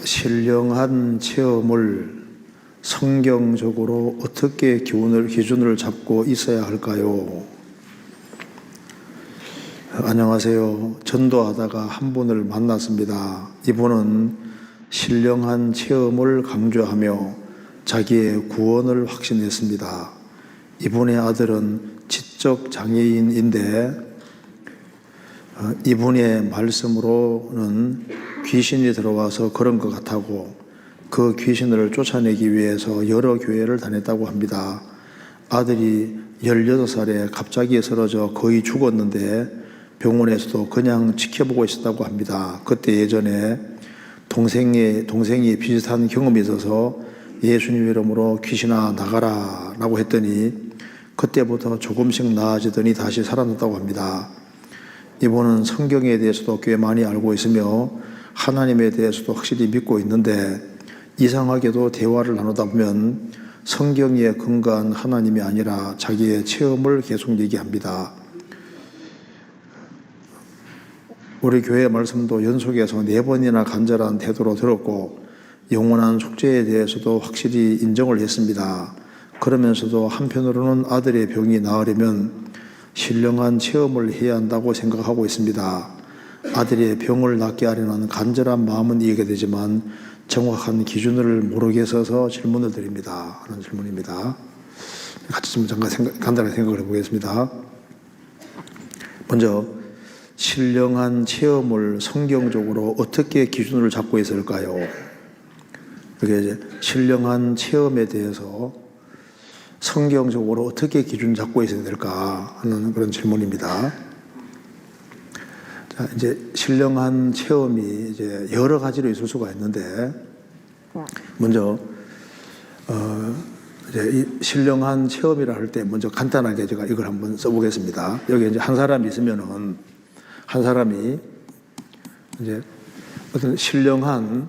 신령한 체험을 성경적으로 어떻게 기준을 잡고 있어야 할까요? 안녕하세요. 전도하다가 한 분을 만났습니다. 이분은 신령한 체험을 강조하며 자기의 구원을 확신했습니다. 이분의 아들은 지적 장애인인데 이분의 말씀으로는 귀신이 들어와서 그런 것 같다고 그 귀신을 쫓아내기 위해서 여러 교회를 다녔다고 합니다. 아들이 16살에 갑자기 쓰러져 거의 죽었는데 병원에서도 그냥 지켜보고 있었다고 합니다. 그때 예전에 동생이 비슷한 경험이 있어서 예수님 이름으로 귀신아 나가라 라고 했더니 그때부터 조금씩 나아지더니 다시 살아났다고 합니다. 이분은 성경에 대해서도 꽤 많이 알고 있으며 하나님에 대해서도 확실히 믿고 있는데 이상하게도 대화를 나누다 보면 성경에 근거한 하나님이 아니라 자기의 체험을 계속 얘기합니다. 우리 교회 말씀도 연속해서 4번이나 간절한 태도로 들었고 영원한 속죄에 대해서도 확실히 인정을 했습니다. 그러면서도 한편으로는 아들의 병이 나으려면 신령한 체험을 해야 한다고 생각하고 있습니다. 아들의 병을 낫게 하려는 간절한 마음은 이해가 되지만 정확한 기준을 모르겠어서 질문을 드립니다. 하는 질문입니다. 같이 좀 잠깐 간단하게 생각을 해보겠습니다. 먼저 신령한 체험을 성경적으로 어떻게 기준을 잡고 있을까요? 이게 이제 신령한 체험에 대해서 성경적으로 어떻게 기준 잡고 있어야 될까 하는 그런 질문입니다. 자, 이제 신령한 체험이 이제 여러 가지로 있을 수가 있는데, 먼저 이제 이 신령한 체험이라 할 때 먼저 간단하게 제가 이걸 한번 써보겠습니다. 여기 이제 한 사람이 있으면은 한 사람이 이제 어떤 신령한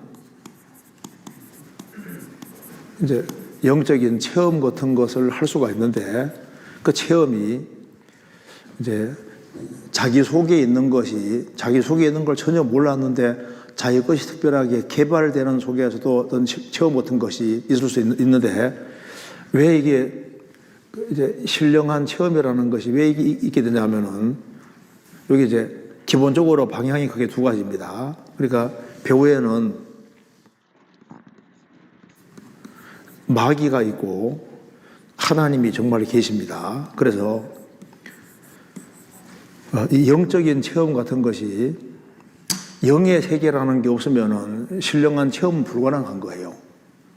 이제 영적인 체험 같은 것을 할 수가 있는데 그 체험이 이제 자기 속에 있는 걸 전혀 몰랐는데 자기 것이 특별하게 개발되는 속에서도 어떤 체험 같은 것이 있을 수 있는데 왜 이게 이제 신령한 체험이라는 것이 왜 이게 있게 되냐면은 여기 이제 기본적으로 방향이 크게 두 가지입니다. 그러니까 배후에는 마귀가 있고 하나님이 정말 계십니다. 그래서 이 영적인 체험 같은 것이 영의 세계라는 게 없으면은 신령한 체험은 불가능한 거예요.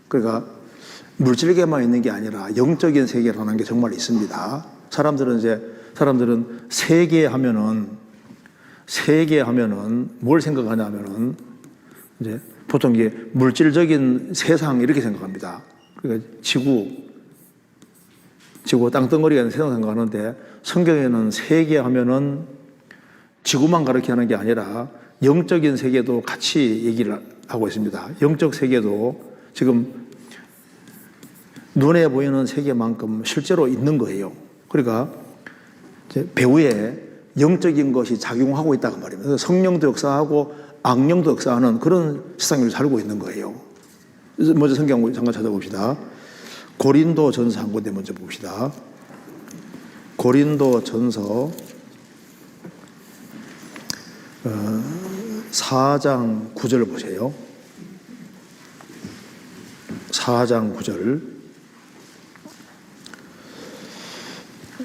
그러니까 물질계만 있는 게 아니라 영적인 세계라는 게 정말 있습니다. 사람들은 세계 하면은 뭘 생각하냐면은 이제 보통 이게 물질적인 세상 이렇게 생각합니다. 그러니까 지구 땅덩어리가 있는 세상 생각하는데 성경에는 세계 하면은 지구만 가르치게 하는 게 아니라 영적인 세계도 같이 얘기를 하고 있습니다. 영적 세계도 지금 눈에 보이는 세계만큼 실제로 있는 거예요. 그러니까 배후에 영적인 것이 작용하고 있다고 말입니다. 성령도 역사하고 악령도 역사하는 그런 세상을 살고 있는 거예요. 먼저 성경 잠깐 찾아봅시다. 고린도 전서 한 군데 먼저 봅시다. 고린도 전서 4장 9절 보세요. 4장 9절.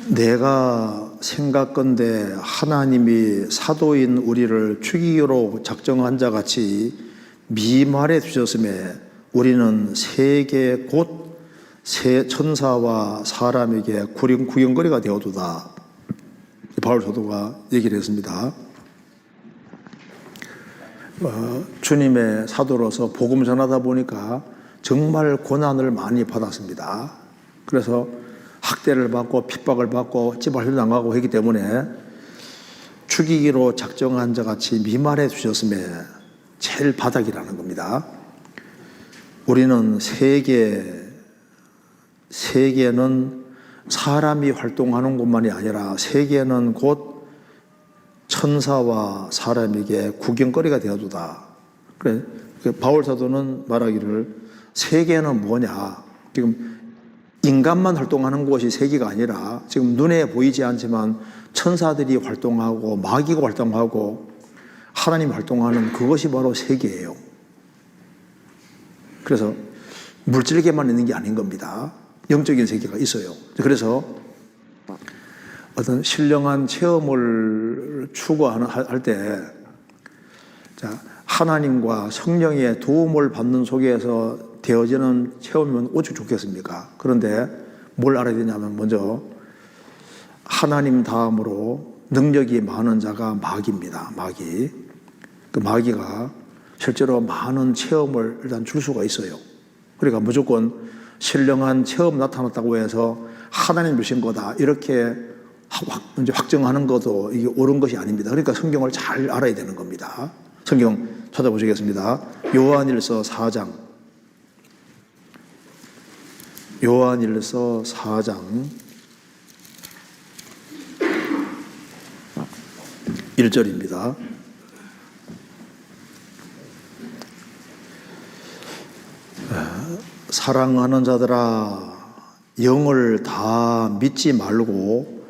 내가 생각건대 하나님이 사도인 우리를 죽이기로 작정한 자 같이 미말해 주셨음에 우리는 세계 곧 새 천사와 사람에게 구경거리가 되어두다. 바울 사도가 얘기를 했습니다. 주님의 사도로서 복음 전하다 보니까 정말 고난을 많이 받았습니다. 그래서 학대를 받고 핍박을 받고 찌발려 당하고 했기 때문에 죽이기로 작정한 자 같이 미말해 주셨음에 제일 바닥이라는 겁니다. 우리는 세계는 사람이 활동하는 곳만이 아니라 세계는 곧 천사와 사람에게 구경거리가 되어두다. 그래, 바울 사도는 말하기를 세계는 뭐냐? 지금 인간만 활동하는 곳이 세계가 아니라 지금 눈에 보이지 않지만 천사들이 활동하고 마귀가 활동하고 하나님이 활동하는 그것이 바로 세계예요. 그래서 물질계만 있는 게 아닌 겁니다. 영적인 세계가 있어요. 그래서 어떤 신령한 체험을 추구할 때 하나님과 성령의 도움을 받는 속에서 되어지는 체험이면 오죽 좋겠습니까? 그런데 뭘 알아야 되냐면 먼저 하나님 다음으로 능력이 많은 자가 마귀입니다. 마귀. 그 마귀가 실제로 많은 체험을 일단 줄 수가 있어요. 그러니까 무조건 신령한 체험 나타났다고 해서 하나님 주신 거다 이렇게 이제 확정하는 것도 이게 옳은 것이 아닙니다. 그러니까 성경을 잘 알아야 되는 겁니다. 성경 찾아보시겠습니다. 요한일서 4장. 요한일서 4장 1절입니다. 사랑하는 자들아, 영을 다 믿지 말고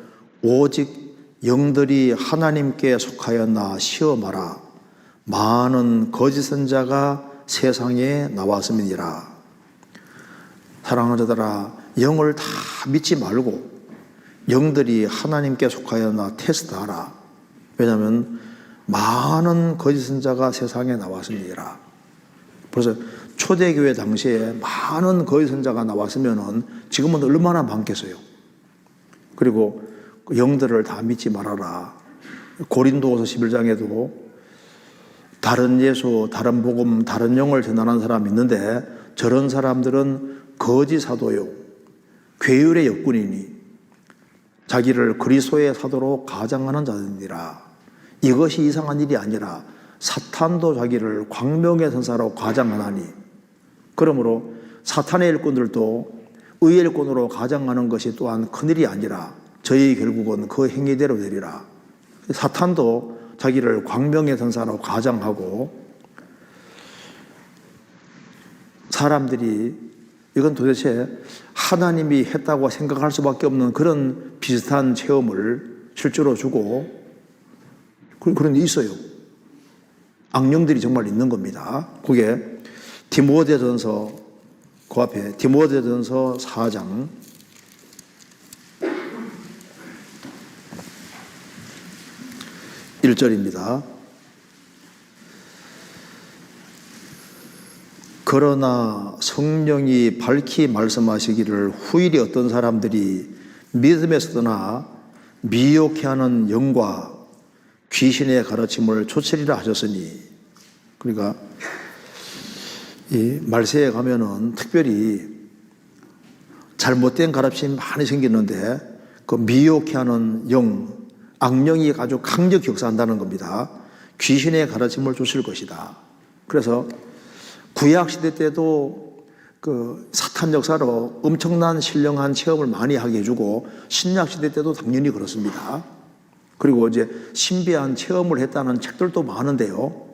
오직 영들이 하나님께 속하였나 시험하라. 많은 거짓 선자가 세상에 나왔음이니라. 사랑하는 자들아, 영을 다 믿지 말고 영들이 하나님께 속하였나 테스트하라. 왜냐하면 많은 거짓 선자가 세상에 나왔음이니라. 그래서 초대교회 당시에 많은 거짓 선자가 나왔으면은 지금은 얼마나 많겠어요. 그리고 영들을 다 믿지 말아라. 고린도후서 11장에도 다른 예수, 다른 복음, 다른 영을 전하는 사람이 있는데 저런 사람들은 거짓 사도요, 괴율의 역군이니 자기를 그리스도의 사도로 가장하는 자들이라. 이것이 이상한 일이 아니라 사탄도 자기를 광명의 선사로 가장하나니, 그러므로 사탄의 일꾼들도 의의 일꾼으로 가장하는 것이 또한 큰일이 아니라 저희 결국은 그 행위대로 되리라. 사탄도 자기를 광명의 선사로 가장하고, 사람들이 이건 도대체 하나님이 했다고 생각할 수밖에 없는 그런 비슷한 체험을 실제로 주고, 그런 게 있어요. 악령들이 정말 있는 겁니다. 그게 디모데전서, 그 앞에 디모데전서 4장 1절입니다. 그러나 성령이 밝히 말씀하시기를 후일에 어떤 사람들이 믿음에서 떠나 미혹해 하는 영과 귀신의 가르침을 좇으리라 하셨으니, 그러니까 이 말세에 가면은 특별히 잘못된 가르침이 많이 생기는데 그 미혹해 하는 영, 악령이 아주 강력히 역사한다는 겁니다. 귀신의 가르침을 좇을 것이다. 그래서 구약시대 때도 그 사탄 역사로 엄청난 신령한 체험을 많이 하게 해주고, 신약시대 때도 당연히 그렇습니다. 그리고 이제 신비한 체험을 했다는 책들도 많은데요.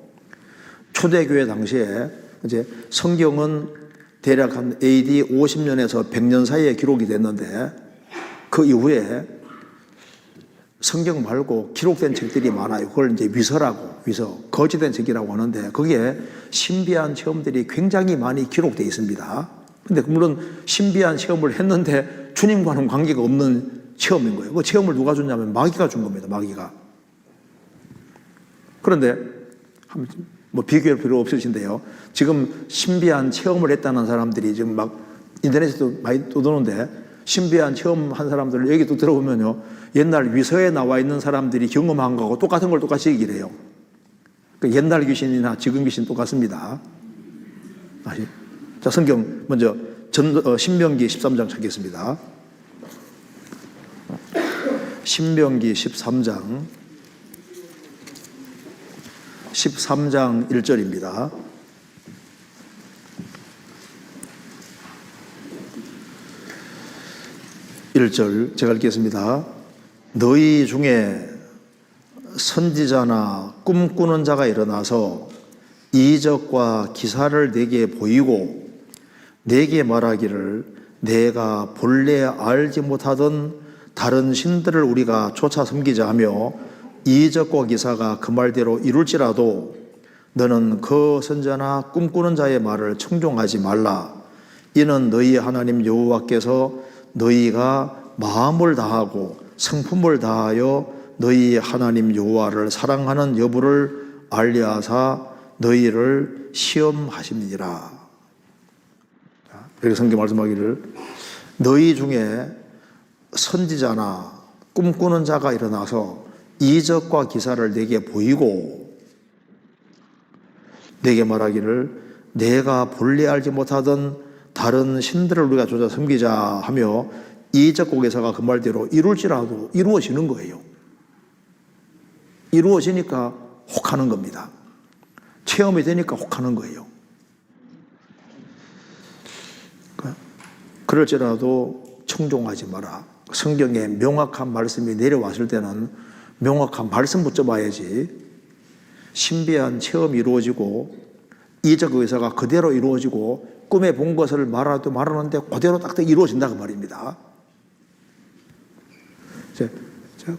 초대교회 당시에 이제 성경은 대략 한 AD 50년에서 100년 사이에 기록이 됐는데, 그 이후에 성경 말고 기록된 책들이 많아요. 그걸 이제 위서라고, 위서, 거짓된 책이라고 하는데, 거기에 신비한 체험들이 굉장히 많이 기록되어 있습니다. 근데 물론 신비한 체험을 했는데 주님과는 관계가 없는 체험인 거예요. 그 체험을 누가 줬냐면 마귀가 준 겁니다. 마귀가. 그런데 뭐 비교할 필요 없으신데요. 지금 신비한 체험을 했다는 사람들이 지금 막 인터넷에도 많이 떠도는데, 신비한 체험한 사람들 얘기 또 들어보면요, 옛날 위서에 나와 있는 사람들이 경험한 거하고 똑같은 걸 똑같이 얘기를 해요. 그러니까 옛날 귀신이나 지금 귀신 똑같습니다. 자, 성경 먼저 신명기 13장 찾겠습니다. 신명기 13장 1절입니다. 1절 제가 읽겠습니다. 너희 중에 선지자나 꿈꾸는 자가 일어나서 이적과 기사를 내게 보이고 내게 말하기를 내가 본래 알지 못하던 다른 신들을 우리가 쫓아 섬기자 하며 이적과 기사가 그 말대로 이룰지라도 너는 그 선자나 꿈꾸는 자의 말을 청종하지 말라. 이는 너희 하나님 여호와께서 너희가 마음을 다하고 성품을 다하여 너희 하나님 여호와를 사랑하는 여부를 알리하사 너희를 시험하심이니라. 이렇게 성경 말씀하기를 너희 중에 선지자나 꿈꾸는 자가 일어나서 이적과 기사를 내게 보이고 내게 말하기를 내가 본래 알지 못하던 다른 신들을 우리가 쫓아 섬기자 하며 이적과 기사가 그 말대로 이룰지라도 이루어지는 거예요. 이루어지니까 혹하는 겁니다. 체험이 되니까 혹하는 거예요. 그럴지라도 청종하지 마라. 성경에 명확한 말씀이 내려왔을 때는 명확한 말씀 붙여봐야지 신비한 체험이 이루어지고 이적 의사가 그대로 이루어지고 꿈에 본 것을 말하는데 그대로 딱 이루어진다고 말입니다.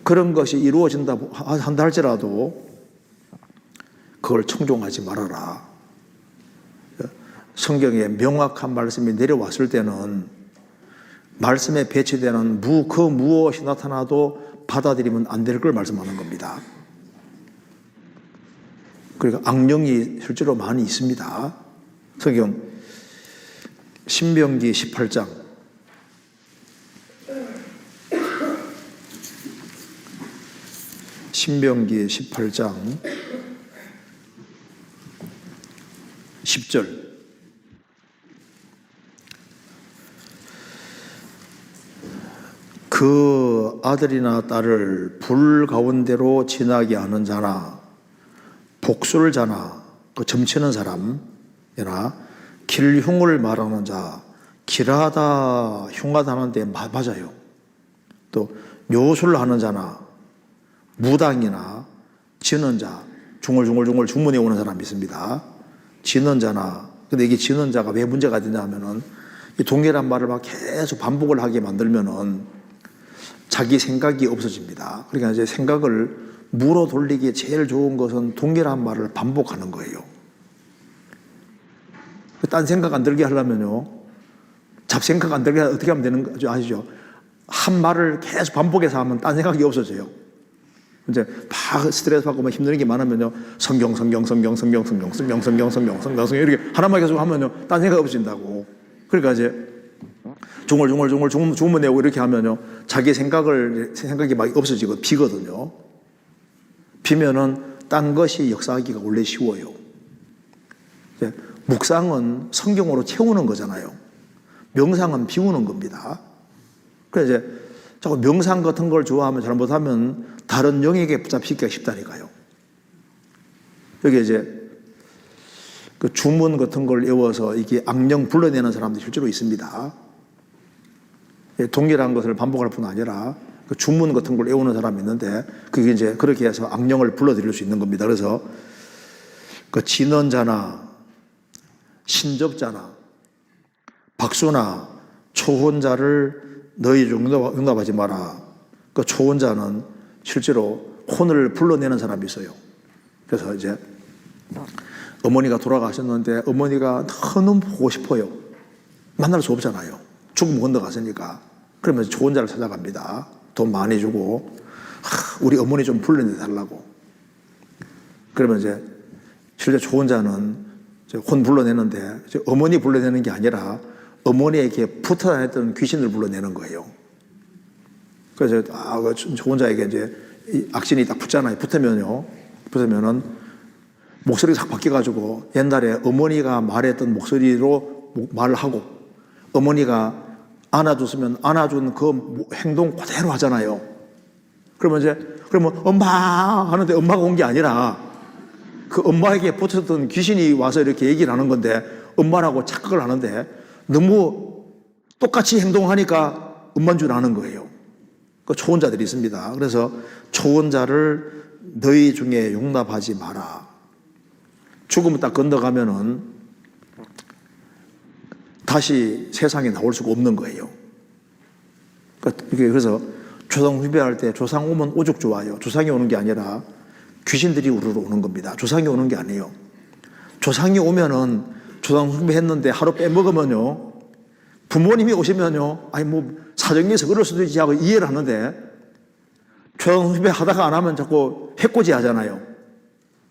그런 것이 이루어진다 한다 할지라도 그걸 청종하지 말아라. 성경에 명확한 말씀이 내려왔을 때는 말씀에 배치되는 그 무엇이 나타나도 받아들이면 안 될 걸 말씀하는 겁니다. 그러니까 악령이 실제로 많이 있습니다. 성경 신명기 18장 신명기 18장 10절 그 아들이나 딸을 불 가운데로 지나게 하는 자나 복술자나 그 점치는 사람이나 길흉을 말하는 자, 길하다 흉하다 하는데 맞아요. 또 묘술을 하는 자나 무당이나 지는 자, 중얼중얼 주문해 오는 사람이 있습니다. 지는 자나, 근데 이게 지는 자가 왜 문제가 되냐 하면은 이 동일한 말을 막 계속 반복을 하게 만들면은 자기 생각이 없어집니다. 그러니까 이제 생각을 물어 돌리기에 제일 좋은 것은 동일한 말을 반복하는 거예요. 딴 생각 안 들게 하려면요, 잡생각 안 들게 어떻게 하면 되는 거 아시죠? 한 말을 계속 반복해서 하면 딴 생각이 없어져요. 이제 막 스트레스 받고 막 힘든 게 많으면요, 성경 이렇게 하나만 계속 하면요, 딴 생각 없어진다고. 그러니까 이제 중얼중얼 주문 내고 이렇게 하면요, 자기 생각이 막 없어지고 비거든요. 비면은 딴 것이 역사하기가 원래 쉬워요. 묵상은 성경으로 채우는 거잖아요. 명상은 비우는 겁니다. 그래서 이제 자꾸 명상 같은 걸 좋아하면 잘못하면 다른 영역에 붙잡히기가 쉽다니까요. 여기 이제 그 주문 같은 걸 외워서 이게 악령 불러내는 사람도 실제로 있습니다. 동일한 것을 반복할 뿐 아니라 그 주문 같은 걸 외우는 사람이 있는데 그게 이제 그렇게 해서 악령을 불러들일 수 있는 겁니다. 그래서 그 진언자나 신접자나 박수나 초혼자를 너희 중 용납하지 마라. 그 초혼자는 실제로 혼을 불러내는 사람이 있어요. 그래서 이제 어머니가 돌아가셨는데 어머니가 너무 보고 싶어요. 만날 수 없잖아요. 죽음 건너갔으니까. 그러면 초혼자를 찾아갑니다. 돈 많이 주고 우리 어머니 좀 불러내달라고. 그러면 이제 실제 초혼자는 혼 불러내는데 어머니 불러내는 게 아니라 어머니에게 붙어 다녔던 귀신을 불러내는 거예요. 그래서 초혼자에게 이제 악신이 딱 붙잖아요. 붙으면은 목소리가 싹 바뀌어가지고 옛날에 어머니가 말했던 목소리로 말을 하고 어머니가 안아줬으면 안아준 그 행동 그대로 하잖아요. 그러면 엄마 하는데 엄마가 온 게 아니라 그 엄마에게 붙었던 귀신이 와서 이렇게 얘기를 하는 건데 엄마라고 착각을 하는데 너무 똑같이 행동하니까 엄마인 줄 아는 거예요. 그 초혼자들이 있습니다. 그래서 초혼자를 너희 중에 용납하지 마라. 죽음을 딱 건너가면은 다시 세상에 나올 수가 없는 거예요. 그래서 조상 숭배할 때 조상 오면 오죽 좋아요. 조상이 오는 게 아니라 귀신들이 우르르 오는 겁니다. 조상이 오는 게 아니에요. 조상이 오면은 조상 숭배했는데 하루 빼먹으면요, 부모님이 오시면요, 아니 뭐 사정이 있어 그럴 수도 있지 하고 이해를 하는데, 조상 숭배 하다가 안 하면 자꾸 해코지 하잖아요.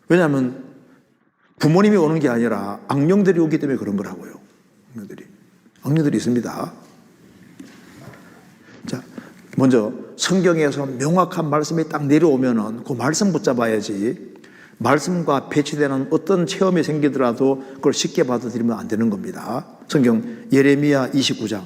왜냐하면 부모님이 오는 게 아니라 악령들이 오기 때문에 그런 거라고요. 악령들이 있습니다. 자, 먼저 성경에서 명확한 말씀이 딱 내려오면은 그 말씀 붙잡아야지, 말씀과 배치되는 어떤 체험이 생기더라도 그걸 쉽게 받아들이면 안 되는 겁니다. 성경 예레미야 29장.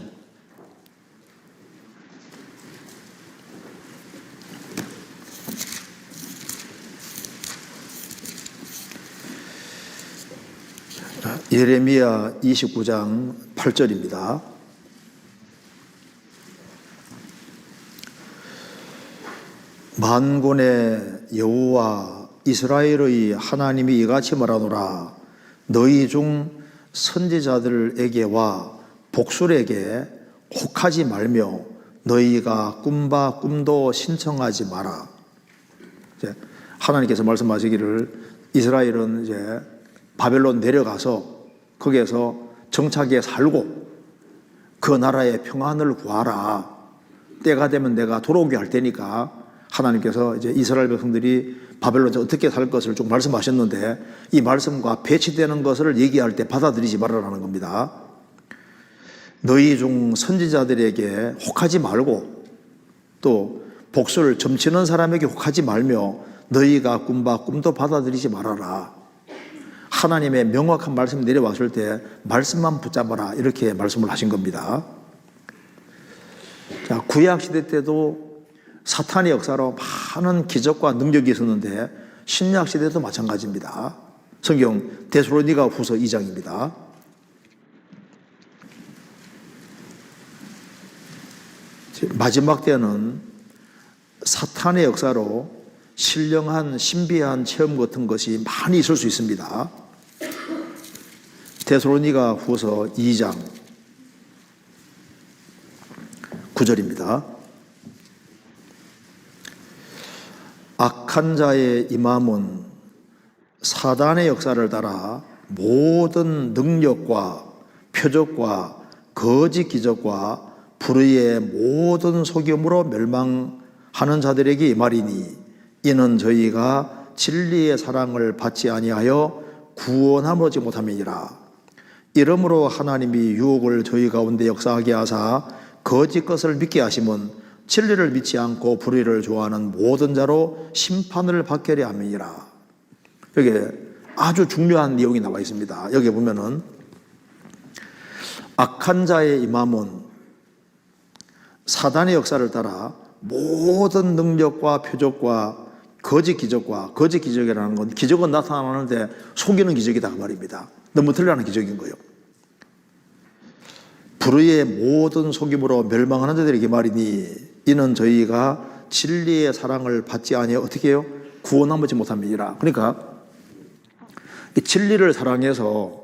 예레미야 29장 8절입니다. 만군의 여호와 이스라엘의 하나님이 이같이 말하노라. 너희 중 선지자들에게와 복술에게 혹하지 말며 너희가 꿈바 꿈도 신청하지 마라. 하나님께서 말씀하시기를 이스라엘은 이제 바벨론 내려가서 거기에서 정착에 살고 그 나라의 평안을 구하라. 때가 되면 내가 돌아오게 할 테니까 하나님께서 이제 이스라엘 백성들이 바벨론에서 어떻게 살 것을 좀 말씀하셨는데, 이 말씀과 배치되는 것을 얘기할 때 받아들이지 말아라는 겁니다. 너희 중 선지자들에게 혹하지 말고 또 복수를 점치는 사람에게 혹하지 말며 너희가 꿈바 꿈도 받아들이지 말아라. 하나님의 명확한 말씀이 내려왔을 때 말씀만 붙잡아라, 이렇게 말씀을 하신 겁니다. 자, 구약시대 때도 사탄의 역사로 많은 기적과 능력이 있었는데 신약시대도 마찬가지입니다. 성경 데살로니가 후서 2장입니다. 마지막 때는 사탄의 역사로 신령한 신비한 체험 같은 것이 많이 있을 수 있습니다. 데살로니가 후서 2장 9절입니다. 악한 자의 임함은 사단의 역사를 따라 모든 능력과 표적과 거짓 기적과 불의의 모든 속임으로 멸망하는 자들에게 임하리니 이는 저희가 진리의 사랑을 받지 아니하여 구원함을 얻지 못함이니라. 이러므로 하나님이 유혹을 저희 가운데 역사하게 하사 거짓 것을 믿게 하심은 진리를 믿지 않고 불의를 좋아하는 모든 자로 심판을 받게 하려 함이니라. 여기에 아주 중요한 내용이 나와 있습니다. 여기 보면은 악한 자의 임함은 사단의 역사를 따라 모든 능력과 표적과 거짓 기적이라는 건 기적은 나타나는데 속이는 기적이다 그 말입니다. 너무 틀리는 기적인 거예요. 불의의 모든 속임으로 멸망하는 자들에게 말이니 이는 저희가 진리의 사랑을 받지 아니하여 어떻게 해요? 구원함을 얻지 못함이니라. 그러니까 이 진리를 사랑해서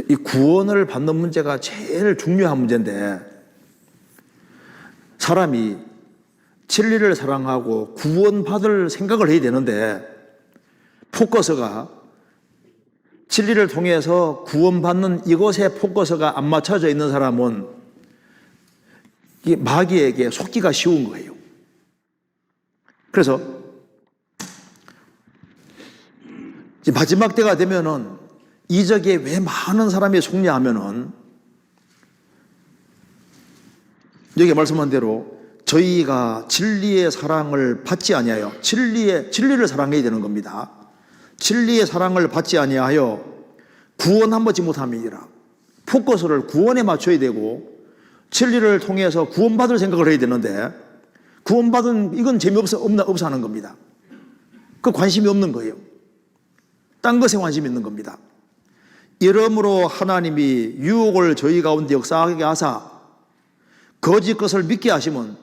이 구원을 받는 문제가 제일 중요한 문제인데, 사람이 진리를 사랑하고 구원받을 생각을 해야 되는데 포커스가 진리를 통해서 구원받는 이곳에 포커스가 안 맞춰져 있는 사람은 이 마귀에게 속기가 쉬운 거예요. 그래서 마지막 때가 되면은 이적에 왜 많은 사람이 속냐하면은 여기 말씀한 대로 저희가 진리의 사랑을 받지 아니하여 진리를 사랑해야 되는 겁니다. 진리의 사랑을 받지 아니하여 구원함을 얻지 못함이니라. 포커스를 구원에 맞춰야 되고 진리를 통해서 구원받을 생각을 해야 되는데 구원받은 이건 재미없어 하는 겁니다. 그 관심이 없는 거예요. 딴 것에 관심이 있는 겁니다. 이러므로 하나님이 유혹을 저희 가운데 역사하게 하사 거짓 것을 믿게 하시면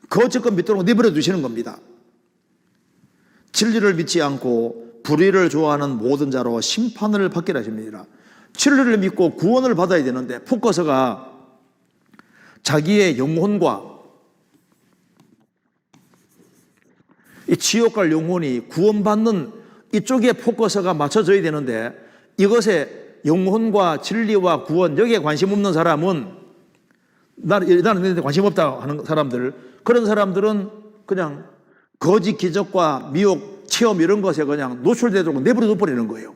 거짓 것 믿도록 내버려 두시는 겁니다. 진리를 믿지 않고 불의를 좋아하는 모든 자로 심판을 받게 하십니다. 진리를 믿고 구원을 받아야 되는데 포커스가 자기의 영혼과 이 지옥 갈 영혼이 구원받는 이쪽에 포커스가 맞춰져야 되는데 이것에 영혼과 진리와 구원 여기에 관심 없는 사람은 나는 내 관심 없다 하는 사람들, 그런 사람들은 그냥 거짓 기적과 미혹 체험 이런 것에 그냥 노출되도록 내버려 둬버리는 거예요.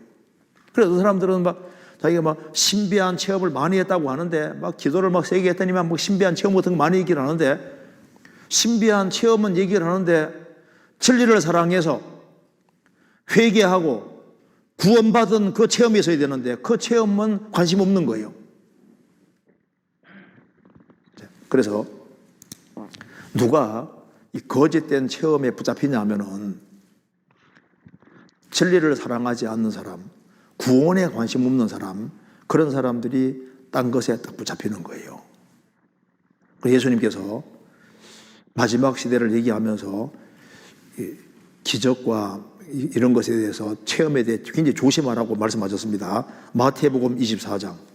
그래서 사람들은 막 자기가 막 신비한 체험을 많이 했다고 하는데 막 기도를 막 세게 했더니만 뭐 신비한 체험 같은 거 많이 얘기를 하는데 신비한 체험은 얘기를 하는데 진리를 사랑해서 회개하고 구원받은 그 체험이 있어야 되는데 그 체험은 관심 없는 거예요. 그래서 누가 이 거짓된 체험에 붙잡히냐 하면은 진리를 사랑하지 않는 사람, 구원에 관심 없는 사람, 그런 사람들이 딴 것에 딱 붙잡히는 거예요. 예수님께서 마지막 시대를 얘기하면서 기적과 이런 것에 대해서 체험에 대해 굉장히 조심하라고 말씀하셨습니다. 마태복음 24장.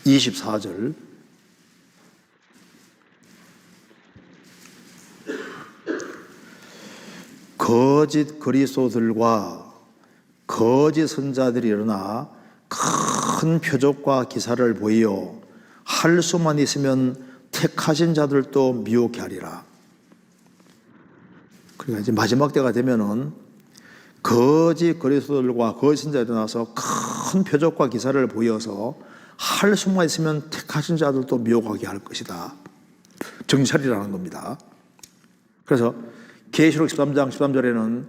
(24절) 거짓 그리스도들과 거짓 선자들이 일어나 큰 표적과 기사를 보이어 할 수만 있으면 택하신 자들도 미혹해 하리라. 그러니까 이제 마지막 때가 되면은 거짓 그리스도들과 거짓 선자들이 일어나서 큰 표적과 기사를 보여서 할 수만 있으면 택하신 자들도 미혹하게 할 것이다. 정찰이라는 겁니다. 그래서 계시록 13장 13절에는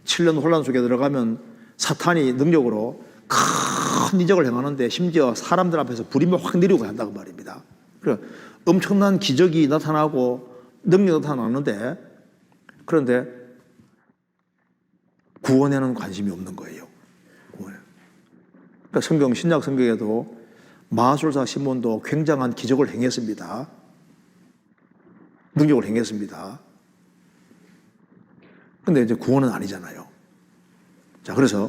7년 혼란 속에 들어가면 사탄이 능력으로 큰 이적을 행하는데 심지어 사람들 앞에서 불임을 확 내리고 한다고 말입니다. 그러니까 엄청난 기적이 나타나고 능력이 나타나는데 그런데 구원에는 관심이 없는 거예요. 그러니까 신약 성경에도 마술사 시몬도 굉장한 기적을 행했습니다. 능력을 행했습니다. 근데 이제 구원은 아니잖아요. 자, 그래서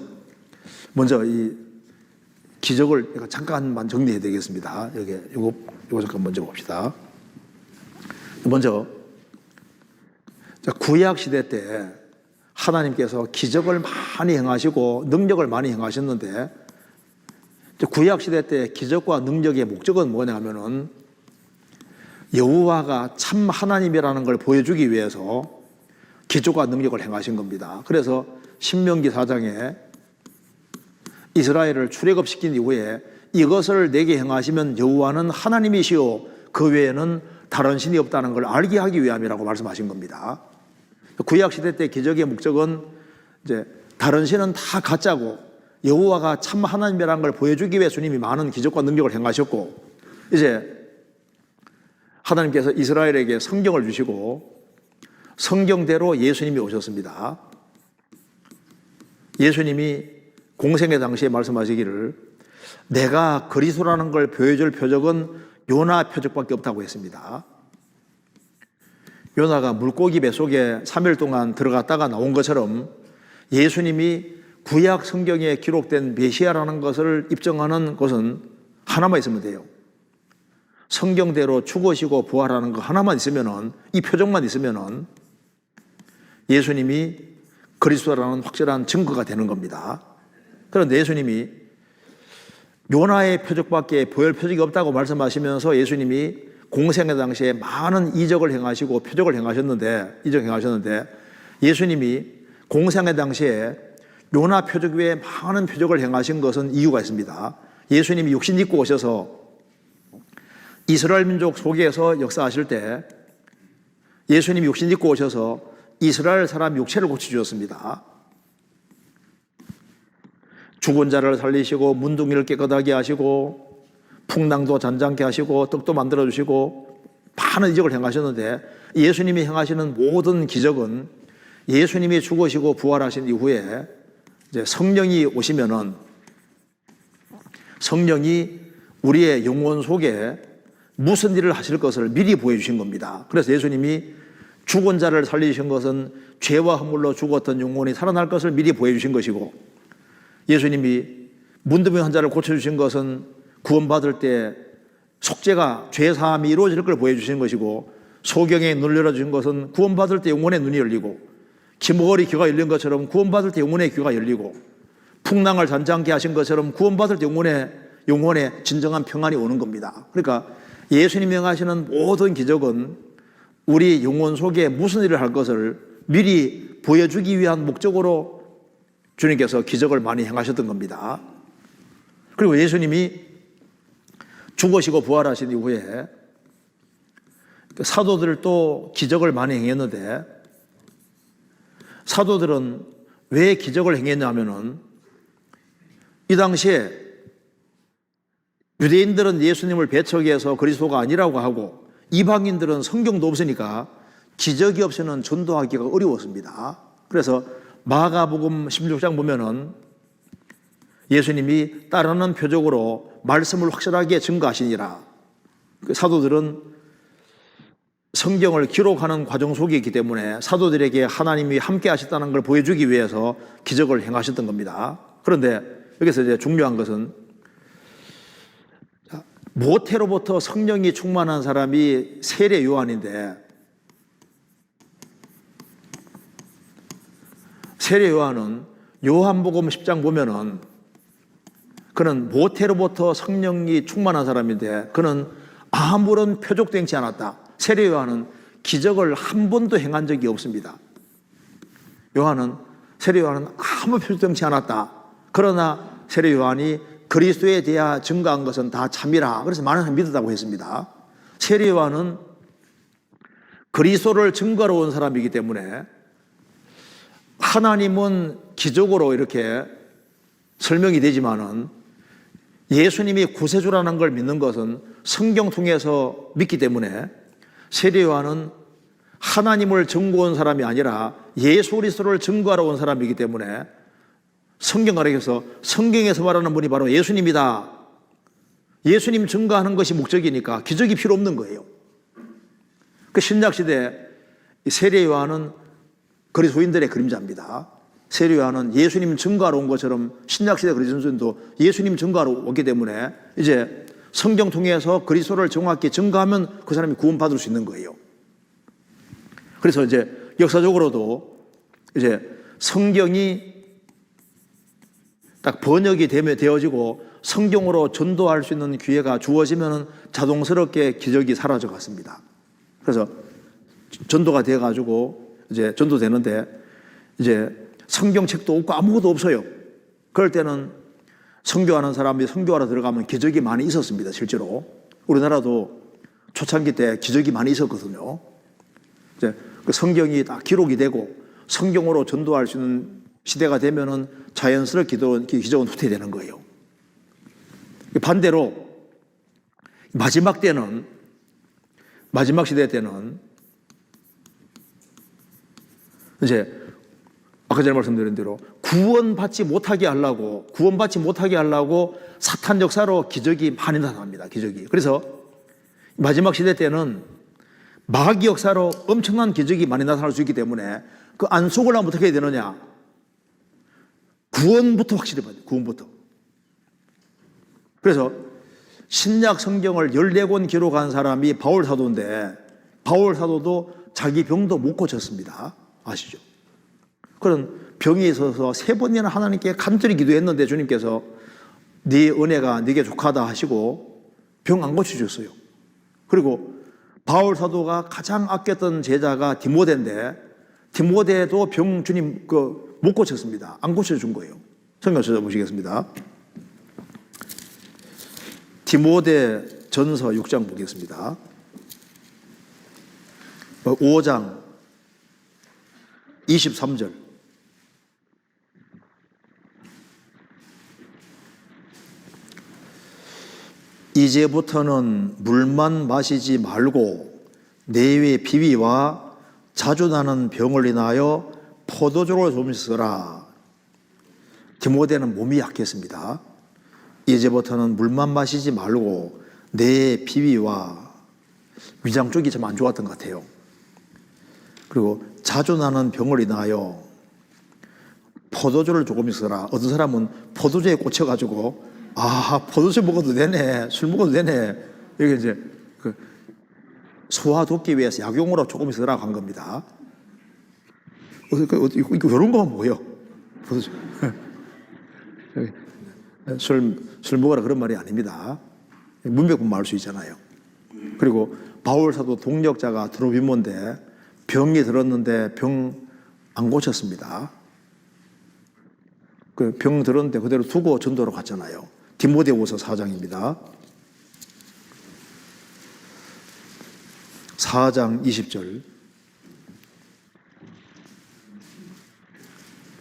먼저 이 기적을 잠깐만 정리해야 되겠습니다. 요거 잠깐 먼저 봅시다. 먼저 구약 시대 때 하나님께서 기적을 많이 행하시고 능력을 많이 행하셨는데 구약 시대 때 기적과 능력의 목적은 뭐냐면은 여호와가 참 하나님이라는 걸 보여주기 위해서 기적과 능력을 행하신 겁니다. 그래서 신명기 4장에 이스라엘을 출애굽시킨 이후에 이것을 내게 행하시면 여호와는 하나님이시오 그 외에는 다른 신이 없다는 걸 알게 하기 위함이라고 말씀하신 겁니다. 구약 시대 때 기적의 목적은 이제 다른 신은 다 가짜고 여호와가 참 하나님이라는 걸 보여주기 위해 주님이 많은 기적과 능력을 행하셨고 이제 하나님께서 이스라엘에게 성경을 주시고 성경대로 예수님이 오셨습니다. 예수님이 공생의 당시에 말씀하시기를 내가 그리스도라는 걸 보여줄 표적은 요나 표적밖에 없다고 했습니다. 요나가 물고기 뱃속에 3일 동안 들어갔다가 나온 것처럼 예수님이 구약 성경에 기록된 메시아라는 것을 입증하는 것은 하나만 있으면 돼요. 성경대로 죽으시고 부활하는 거 하나만 있으면은, 이 표적만 있으면은 예수님이 그리스도라는 확실한 증거가 되는 겁니다. 그런데 예수님이 요나의 표적밖에 보일 표적이 없다고 말씀하시면서 예수님이 공생의 당시에 많은 이적을 행하시고 표적을 행하셨는데, 예수님이 공생의 당시에 요나 표적 외에 많은 표적을 행하신 것은 이유가 있습니다. 예수님이 육신 입고 오셔서 이스라엘 민족 속에서 역사하실 때 예수님이 육신 입고 오셔서 이스라엘 사람 육체를 고쳐주셨습니다. 죽은 자를 살리시고 문둥이를 깨끗하게 하시고 풍랑도 잔잔케 하시고 떡도 만들어주시고 많은 이적을 행하셨는데 예수님이 행하시는 모든 기적은 예수님이 죽으시고 부활하신 이후에 이제 성령이 오시면은 성령이 우리의 영혼 속에 무슨 일을 하실 것을 미리 보여주신 겁니다. 그래서 예수님이 죽은 자를 살리신 것은 죄와 허물로 죽었던 영혼이 살아날 것을 미리 보여주신 것이고, 예수님이 문둥이 환자를 고쳐주신 것은 구원받을 때 속죄가 죄사함이 이루어질 걸 보여주신 것이고, 소경의 눈을 열어주신 것은 구원받을 때 영혼의 눈이 열리고, 기머거리 귀가 열린 것처럼 구원받을 때 영혼의 귀가 열리고, 풍랑을 잔잔케 하신 것처럼 구원받을 때 영혼의 진정한 평안이 오는 겁니다. 그러니까 예수님이 행하시는 모든 기적은 우리 영혼 속에 무슨 일을 할 것을 미리 보여주기 위한 목적으로 주님께서 기적을 많이 행하셨던 겁니다. 그리고 예수님이 죽으시고 부활하신 이후에 사도들 또 기적을 많이 행했는데, 사도들은 왜 기적을 행했냐 하면은, 이 당시에 유대인들은 예수님을 배척해서 그리스도가 아니라고 하고, 이방인들은 성경도 없으니까 기적이 없이는 전도하기가 어려웠습니다. 그래서 마가복음 16장 보면은 예수님이 따르는 표적으로 말씀을 확실하게 증거하시니라. 사도들은 성경을 기록하는 과정 속에 있기 때문에 사도들에게 하나님이 함께 하셨다는 걸 보여주기 위해서 기적을 행하셨던 겁니다. 그런데 여기서 이제 중요한 것은, 모태로부터 성령이 충만한 사람이 세례 요한인데, 세례 요한은 요한복음 10장 보면은 그는 모태로부터 성령이 충만한 사람인데 그는 아무런 표적도 행치 않았다. 세례 요한은 기적을 한 번도 행한 적이 없습니다. 세례 요한은 아무 표적도 행치 않았다. 그러나 세례 요한이 그리스도에 대하 증거한 것은 다 참이라. 그래서 많은 사람이 믿었다고 했습니다. 세례 요한은 그리스도를 증거하러 온 사람이기 때문에 하나님은 기적으로 이렇게 설명이 되지만은 예수님이 구세주라는 걸 믿는 것은 성경 통해서 믿기 때문에 세례 요한은 하나님을 증거한 사람이 아니라 예수 그리스도를 증거하러 온 사람이기 때문에 성경 가르쳐서 성경에서 말하는 분이 바로 예수님이다. 예수님 증거하는 것이 목적이니까 기적이 필요 없는 거예요. 그 신약시대 세례 요한은 그리스도인들의 그림자입니다. 세례 요한은 예수님 증거하러 온 것처럼 신약시대 그리스도인도 예수님 증거하러 오기 때문에 이제 성경 통해서 그리스도를 정확히 증거하면 그 사람이 구원받을 수 있는 거예요. 그래서 이제 역사적으로도 이제 성경이 딱 번역이 되어지고 성경으로 전도할 수 있는 기회가 주어지면 자동스럽게 기적이 사라져 갔습니다. 그래서 전도가 돼가지고 이제 전도되는데 이제 성경책도 없고 아무것도 없어요. 그럴 때는 선교하는 사람이 선교하러 들어가면 기적이 많이 있었습니다. 실제로 우리나라도 초창기 때 기적이 많이 있었거든요. 이제 그 성경이 다 기록이 되고 성경으로 전도할 수 있는 시대가 되면은 자연스럽게 기적은 후퇴되는 거예요. 반대로 마지막 시대 때는 이제 아까 전에 말씀드린 대로 구원받지 못하게 하려고 사탄 역사로 기적이 많이 나타납니다. 기적이. 그래서 마지막 시대 때는 마귀 역사로 엄청난 기적이 많이 나타날 수 있기 때문에 그 안속을 하면 어떻게 해야 되느냐? 구원부터 확실히 봐야 돼요. 구원부터. 그래서 신약 성경을 14권 기록한 사람이 바울 사도인데 바울 사도도 자기 병도 못 고쳤습니다. 아시죠? 그런 병이 있어서 3번이나 하나님께 간절히 기도했는데 주님께서 네 은혜가 네게 족하다 하시고 병 안 고쳐주셨어요. 그리고 바울 사도가 가장 아꼈던 제자가 디모데인데 디모데도 병 주님 못 고쳤습니다. 안 고쳐준 거예요. 성경 찾아보시겠습니다. 디모데 전서 6장 보겠습니다. 5장 23절. 이제부터는 물만 마시지 말고 내외 비위와 자주 나는 병을 인하여 포도주를 좀 쓰라. 디모데는 몸이 약했습니다. 이제부터는 물만 마시지 말고 내 비위와 위장 쪽이 좀 안 좋았던 것 같아요. 그리고 자주 나는 병을 인하여 포도주를 조금 쓰라. 어떤 사람은 포도주에 꽂혀가지고 포도주 먹어도 되네, 술 먹어도 되네. 이게 이제 그 소화 돕기 위해서 약용으로 조금 쓰라고 한 겁니다. 이런 거만 뭐예요? 포도주. 술 먹으라 그런 말이 아닙니다. 문맥 보면 알 수 있잖아요. 그리고 바울 사도 동력자가 드로비모인데 병이 들었는데 병 안 고쳤습니다. 그 병 들었는데 그대로 두고 전도로 갔잖아요. 디모데후서 4장입니다. 4장 20절.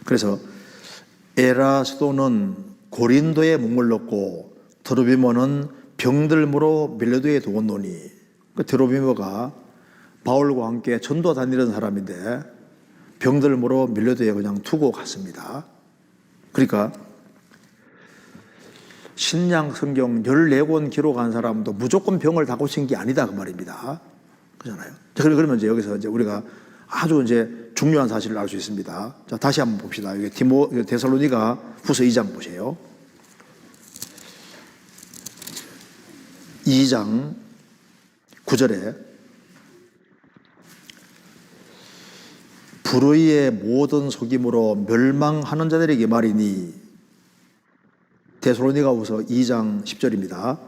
그래서 에라스도는 고린도에 머물렀고 드로비모는 병들므로 밀레도에 두었노니, 그 드로비모가 바울과 함께 전도 다니던 사람인데 병들므로 밀레도에 그냥 두고 갔습니다. 그러니까 신약 성경 14권 기록한 사람도 무조건 병을 다 고친 게 아니다 그 말입니다. 그렇잖아요. 그러면 이제 여기서 이제 우리가 아주 이제 중요한 사실을 알 수 있습니다. 자, 다시 한번 봅시다. 여기 데살로니가 후서 2장 보세요. 2장 9절에 불의의 모든 속임으로 멸망하는 자들에게 말이니, 데살로니가 후서 2장 10절입니다.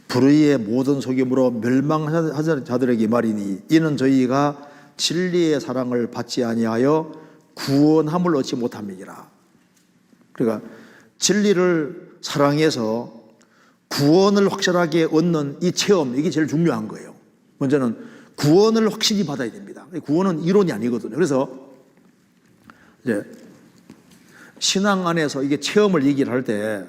불의의 모든 속임으로 멸망하는 자들에게 말이니 이는 저희가 진리의 사랑을 받지 아니하여 구원함을 얻지 못함이니라. 그러니까 진리를 사랑해서 구원을 확실하게 얻는 이 체험, 이게 제일 중요한 거예요. 먼저는 구원을 확실히 받아야 됩니다. 구원은 이론이 아니거든요. 그래서 이제 신앙 안에서 이게 체험을 얘기를 할 때,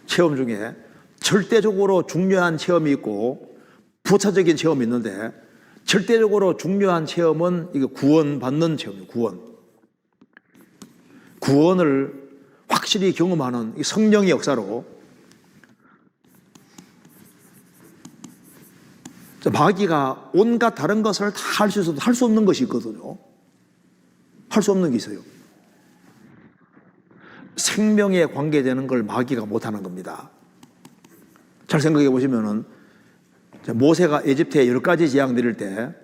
체험 중에 절대적으로 중요한 체험이 있고 부차적인 체험이 있는데, 절대적으로 중요한 체험은 이게 구원받는 체험이에요. 구원을 확실히 경험하는 성령의 역사로. 마귀가 온갖 다른 것을 다 할 수 있어도 할 수 없는 것이 있거든요. 할 수 없는 게 있어요. 생명에 관계되는 걸 마귀가 못하는 겁니다. 잘 생각해 보시면은 모세가 에집트에 10가지 재앙 내릴 때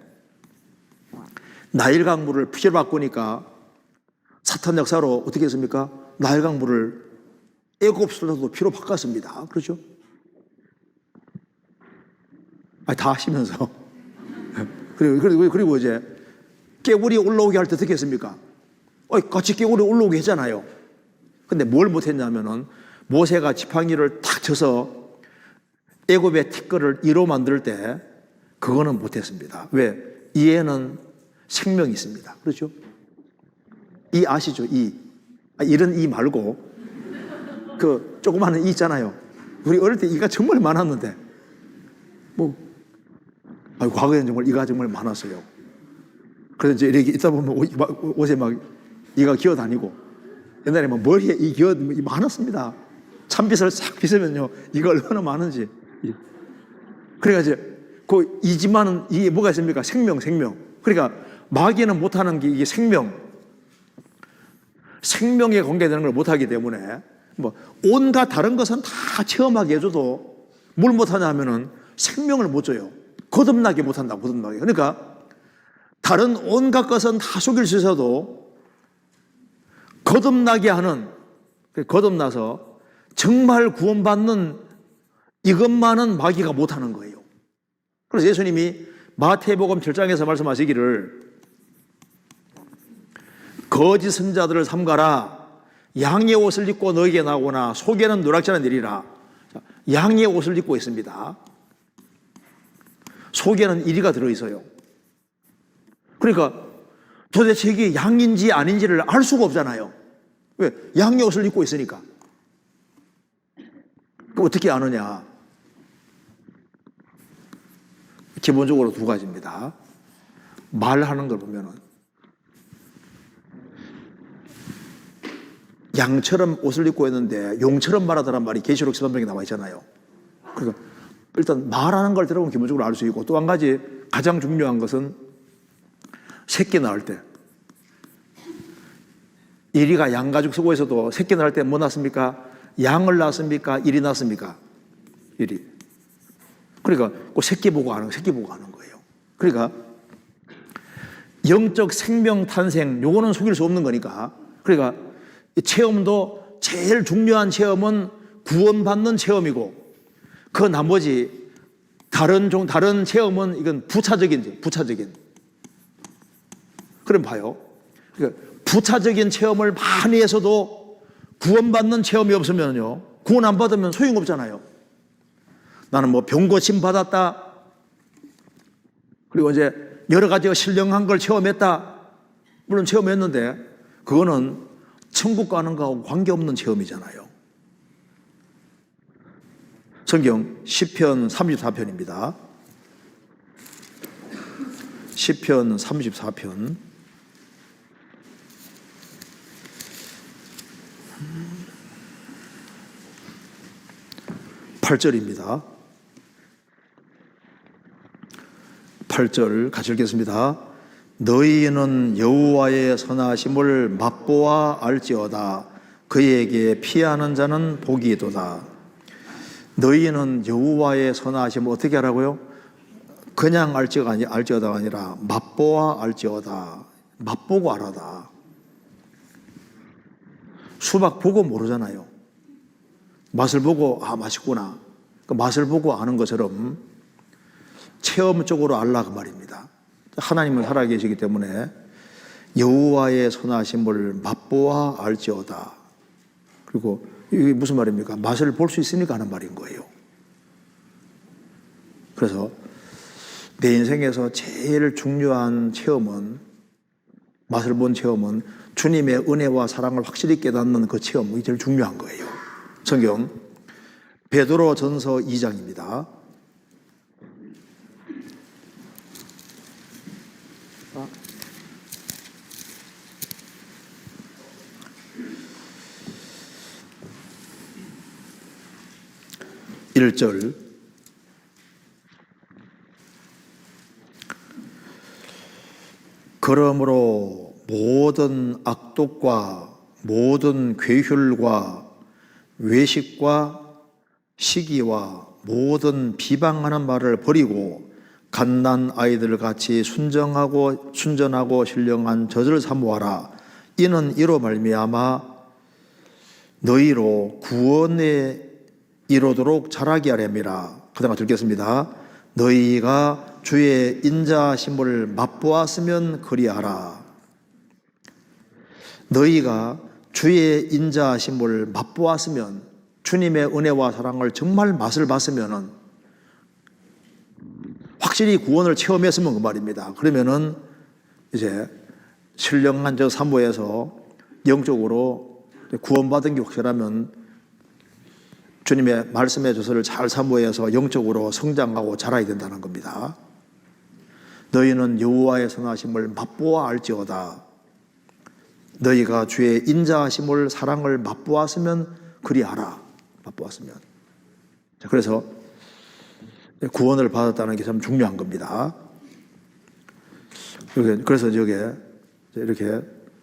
나일 강물을 피로 바꾸니까 사탄 역사로 어떻게 했습니까? 나일 강물을 애굽수로도 피로 바꿨습니다. 그렇죠? 다 하시면서. 그리고 이제 깨울이 올라오게 할 때 어떻게 했습니까? 같이 깨울이 올라오게 했잖아요. 근데 뭘 못했냐면은 모세가 지팡이를 탁 쳐서 애굽의 티끌을 이로 만들 때 그거는 못했습니다. 왜? 이에는 생명이 있습니다. 그렇죠? 이 아시죠? 이런 이 말고 그 조그마한 이 있잖아요. 우리 어릴 때 이가 정말 많았는데 과거에는 정말 이가 정말 많았어요. 그래서 이제 이렇게 있다 보면 옷에 막 이가 기어다니고, 옛날에 막 머리에 이 기어 많았습니다. 찬빗을 싹 빗으면요 이가 얼마나 많은지. 그러니까 이제 이지만은 이게 뭐가 있습니까? 생명. 그러니까 마귀는 못하는 게 이게 생명에 관계되는 걸 못하기 때문에 온갖 다른 것은 다 체험하게 해줘도 뭘 못하냐면은 생명을 못 줘요. 거듭나게 못한다고. 거듭나게. 그러니까 다른 온갖 것은 다 속일 수 있어도 거듭나서 정말 구원받는 이것만은 마귀가 못하는 거예요. 그래서 예수님이 마태복음 7장에서 말씀하시기를 거짓 선자들을 삼가라. 양의 옷을 입고 너에게 나오거나 속에는 노략자는 내리라. 양의 옷을 입고 있습니다. 속에는 이리가 들어있어요. 그러니까 도대체 이게 양인지 아닌지를 알 수가 없잖아요. 왜? 양의 옷을 입고 있으니까. 그럼 어떻게 아느냐? 기본적으로 두 가지입니다. 말하는 걸 보면은 양처럼 옷을 입고 있는데 용처럼 말하더란 말이 계시록 13장에 나와 있잖아요. 그러니까 일단 말하는 걸 들어보면 기본적으로 알 수 있고, 또 한 가지 가장 중요한 것은 새끼 낳을 때, 이리가 양가죽 수고에서도 새끼 낳을 때 뭐 낳습니까? 양을 낳습니까? 이리 낳습니까? 이리. 그러니까 그 새끼 보고 하는 거예요. 그러니까 영적 생명 탄생, 요거는 속일 수 없는 거니까. 그러니까 체험도 제일 중요한 체험은 구원받는 체험이고, 그 나머지 다른 체험은 이건 부차적인. 그럼 봐요. 그러니까 부차적인 체험을 많이 해서도 구원받는 체험이 없으면요, 구원 안 받으면 소용없잖아요. 나는 뭐 병고침 받았다, 그리고 이제 여러 가지가 신령한 걸 체험했다. 물론 체험했는데 그거는 천국 가는 거하고 관계없는 체험이잖아요. 성경 시편 34편입니다. 시편 34편 8절입니다. 8절 같이 읽겠습니다. 너희는 여호와의 선하심을 맛보아 알지어다. 그에게 피하는 자는 복이 있도다. 너희는 여호와의 선하심을 어떻게 하라고요? 그냥 알지어다가 아니라 맛보아 알지어다. 맛보고 알아다. 수박 보고 모르잖아요. 맛을 보고 맛있구나. 그 맛을 보고 아는 것처럼 체험적으로 알라 그 말입니다. 하나님은 살아계시기 때문에 여호와의 선하심을 맛보아 알지어다. 그리고 이게 무슨 말입니까? 맛을 볼 수 있으니까 하는 말인 거예요. 그래서 내 인생에서 제일 중요한 체험은, 맛을 본 체험은 주님의 은혜와 사랑을 확실히 깨닫는 그 체험이 제일 중요한 거예요. 성경 베드로 전서 2장입니다. 일 절 그러므로 모든 악독과 모든 괴휼과 외식과 시기와 모든 비방하는 말을 버리고 갓난 아이들 같이 순전하고 신령한 젖을 사모하라. 이는 이로 말미암아 너희로 구원에 이르도록 자라게 하렵니다. 그다음 읽겠습니다. 너희가 주의 인자하심을 맛보았으면 그리하라. 너희가 주의 인자하심을 맛보았으면, 주님의 은혜와 사랑을 정말 맛을 봤으면은, 확실히 구원을 체험했으면 그 말입니다. 그러면은 이제 신령한 저 사모에서 영적으로 구원받은 게 확실하면 주님의 말씀의 저서를 잘 사모해서 영적으로 성장하고 자라야 된다는 겁니다. 너희는 여호와의 선하심을 맛보아 알지어다. 너희가 주의 인자하심을 사랑을 맛보았으면 그리하라. 맛보았으면. 자, 그래서 구원을 받았다는 게 참 중요한 겁니다. 그래서 저게 이렇게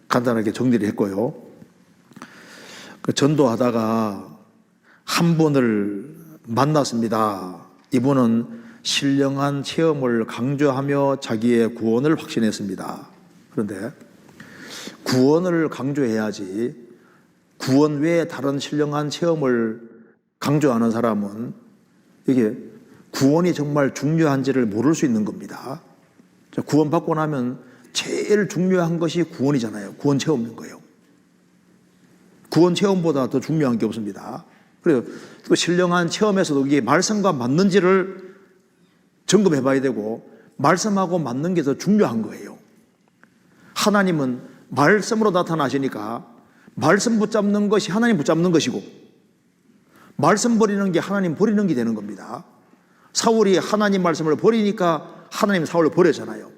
간단하게 정리를 했고요. 전도하다가 한 분을 만났습니다. 이분은 신령한 체험을 강조하며 자기의 구원을 확신했습니다. 그런데 구원을 강조해야지, 구원 외에 다른 신령한 체험을 강조하는 사람은 이게 구원이 정말 중요한지를 모를 수 있는 겁니다. 구원받고 나면 제일 중요한 것이 구원이잖아요. 구원 체험인 거예요. 구원 체험보다 더 중요한 게 없습니다. 그래서 또 신령한 체험에서도 이게 말씀과 맞는지를 점검해 봐야 되고, 말씀하고 맞는 게 더 중요한 거예요. 하나님은 말씀으로 나타나시니까 말씀 붙잡는 것이 하나님 붙잡는 것이고, 말씀 버리는 게 하나님 버리는 게 되는 겁니다. 사울이 하나님 말씀을 버리니까 하나님 사울을 버렸잖아요.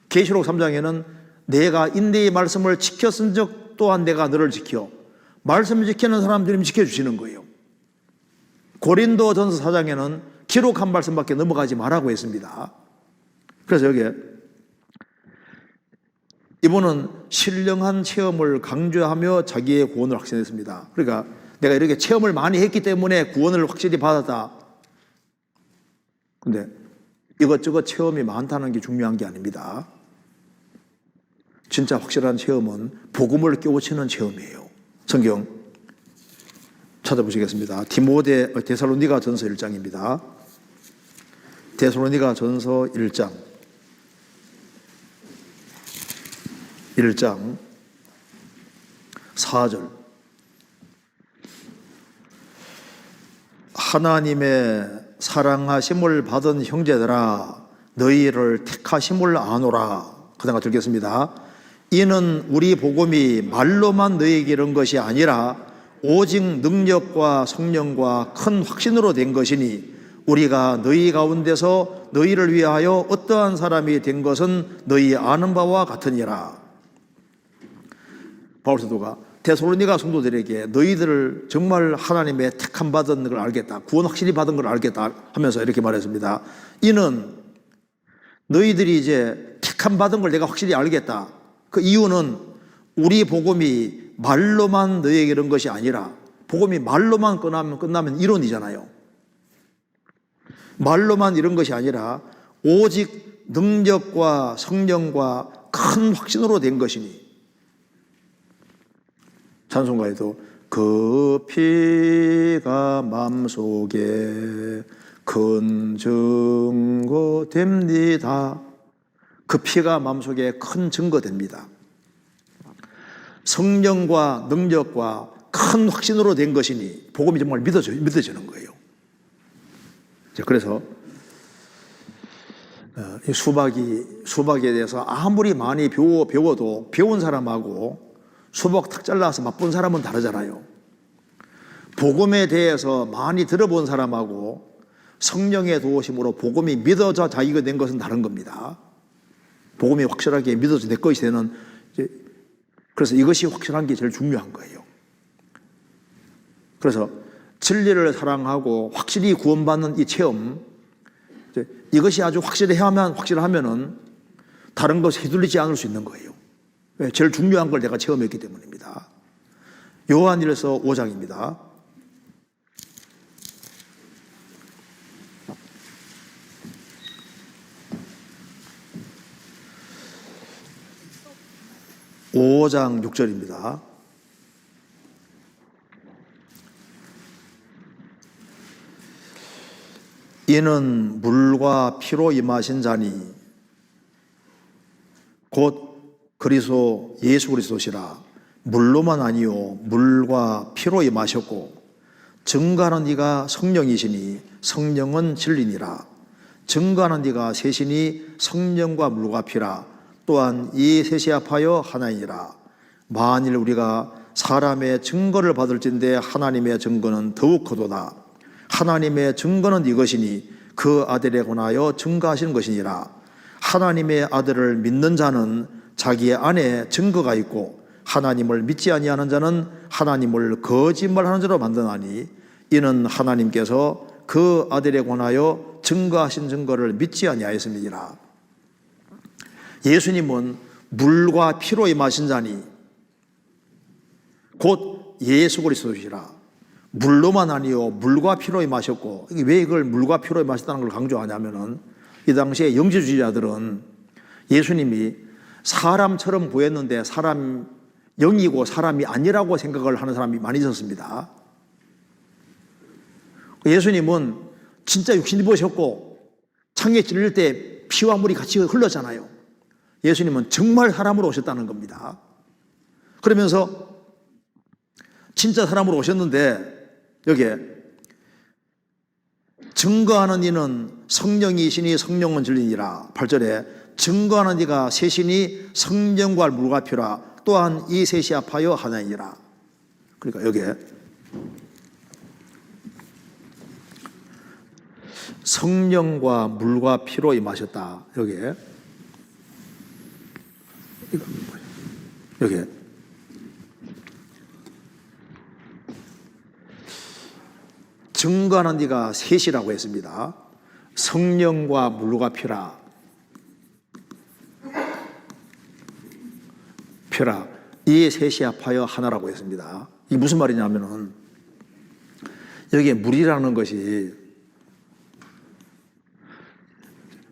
계시록 3장에는 내가 인내의 말씀을 지켰은 적 또한 내가 너를 지켜 말씀 지키는 사람들이 지켜주시는 거예요. 고린도전서 4장에는 기록한 말씀밖에 넘어가지 말라고 했습니다. 그래서 여기에 이분은 신령한 체험을 강조하며 자기의 구원을 확신했습니다. 그러니까 내가 이렇게 체험을 많이 했기 때문에 구원을 확실히 받았다. 근데 이것저것 체험이 많다는 게 중요한 게 아닙니다. 진짜 확실한 체험은 복음을 깨우치는 체험이에요. 성경 찾아보시겠습니다. 데살로니가 전서 1장입니다. 데살로니가 전서 1장 4절. 하나님의 사랑하심을 받은 형제들아 너희를 택하심을 아노라. 그다음 들겠습니다. 이는 우리 복음이 말로만 너희에게 이른 것이 아니라 오직 능력과 성령과 큰 확신으로 된 것이니 우리가 너희 가운데서 너희를 위하여 어떠한 사람이 된 것은 너희 아는 바와 같으니라. 바울 사도가 데살로니가 성도들에게 너희들을 정말 하나님의 택함 받은 걸 알겠다, 구원 확실히 받은 걸 알겠다 하면서 이렇게 말했습니다. 이는 너희들이 이제 택함 받은 걸 내가 확실히 알겠다. 그 이유는 우리 복음이 말로만 너희에게 이런 것이 아니라, 복음이 말로만 끝나면 이론이잖아요. 말로만 이런 것이 아니라 오직 능력과 성령과 큰 확신으로 된 것이니. 찬송가에도 그 피가 마음속에 큰 증거 됩니다. 그 피가 마음속에 큰 증거 됩니다. 성령과 능력과 큰 확신으로 된 것이니 복음이 정말 믿어지는 거예요. 그래서 이 수박에 대해서 아무리 많이 배워도 배운 사람하고 수박 탁 잘라서 맛본 사람은 다르잖아요. 복음에 대해서 많이 들어본 사람하고 성령의 도우심으로 복음이 믿어져 자기가 된 것은 다른 겁니다. 복음이 확실하게 믿어져 내 것이 되는, 그래서 이것이 확실한 게 제일 중요한 거예요. 그래서 진리를 사랑하고 확실히 구원받는 이 체험, 이것이 아주 확실하면은 다른 것에 휘둘리지 않을 수 있는 거예요. 제일 중요한 걸 내가 체험했기 때문입니다. 요한일서 5장입니다. (5장 6절입니다) 이는 물과 피로 임하신 자니 곧 그리스도 예수 그리스도시라. 물로만 아니요 물과 피로 임하셨고 증거하는 이가 성령이시니 성령은 진리니라. 증거하는 이가 셋이니 성령과 물과 피라. 또한 이 셋이 합하여 하나이니라. 만일 우리가 사람의 증거를 받을진대 하나님의 증거는 더욱 크도다. 하나님의 증거는 이것이니 그 아들에 관하여 증거하신 것이니라. 하나님의 아들을 믿는 자는 자기 안에 증거가 있고 하나님을 믿지 아니하는 자는 하나님을 거짓말하는 자로 만드나니 이는 하나님께서 그 아들에 관하여 증거하신 증거를 믿지 아니하였음이니라. 예수님은 물과 피로 임하신 자니 곧 예수 그리스도시라. 물로만 아니요 물과 피로 임하셨고, 왜 이걸 물과 피로 임하셨다는 걸 강조하냐면은 이 당시에 영지주의자들은 예수님이 사람처럼 보였는데 영이고 사람이 아니라고 생각을 하는 사람이 많이 있었습니다. 예수님은 진짜 육신 입으셨고 창에 찔릴 때 피와 물이 같이 흘렀잖아요. 예수님은 정말 사람으로 오셨다는 겁니다. 그러면서 진짜 사람으로 오셨는데 여기에 증거하는 이는 성령이시니 성령은 진리니라. 8절에 증거하는 이가 셋이니 성령과 물과 피라. 또한 이 셋이 합하여 하나이니라. 그러니까 여기에 성령과 물과 피로 임하셨다. 여기에 증거하는 이가 셋이라고 했습니다. 성령과 물과 피라. 이 셋이 합하여 하나라고 했습니다. 이게 무슨 말이냐면은 여기에 물이라는 것이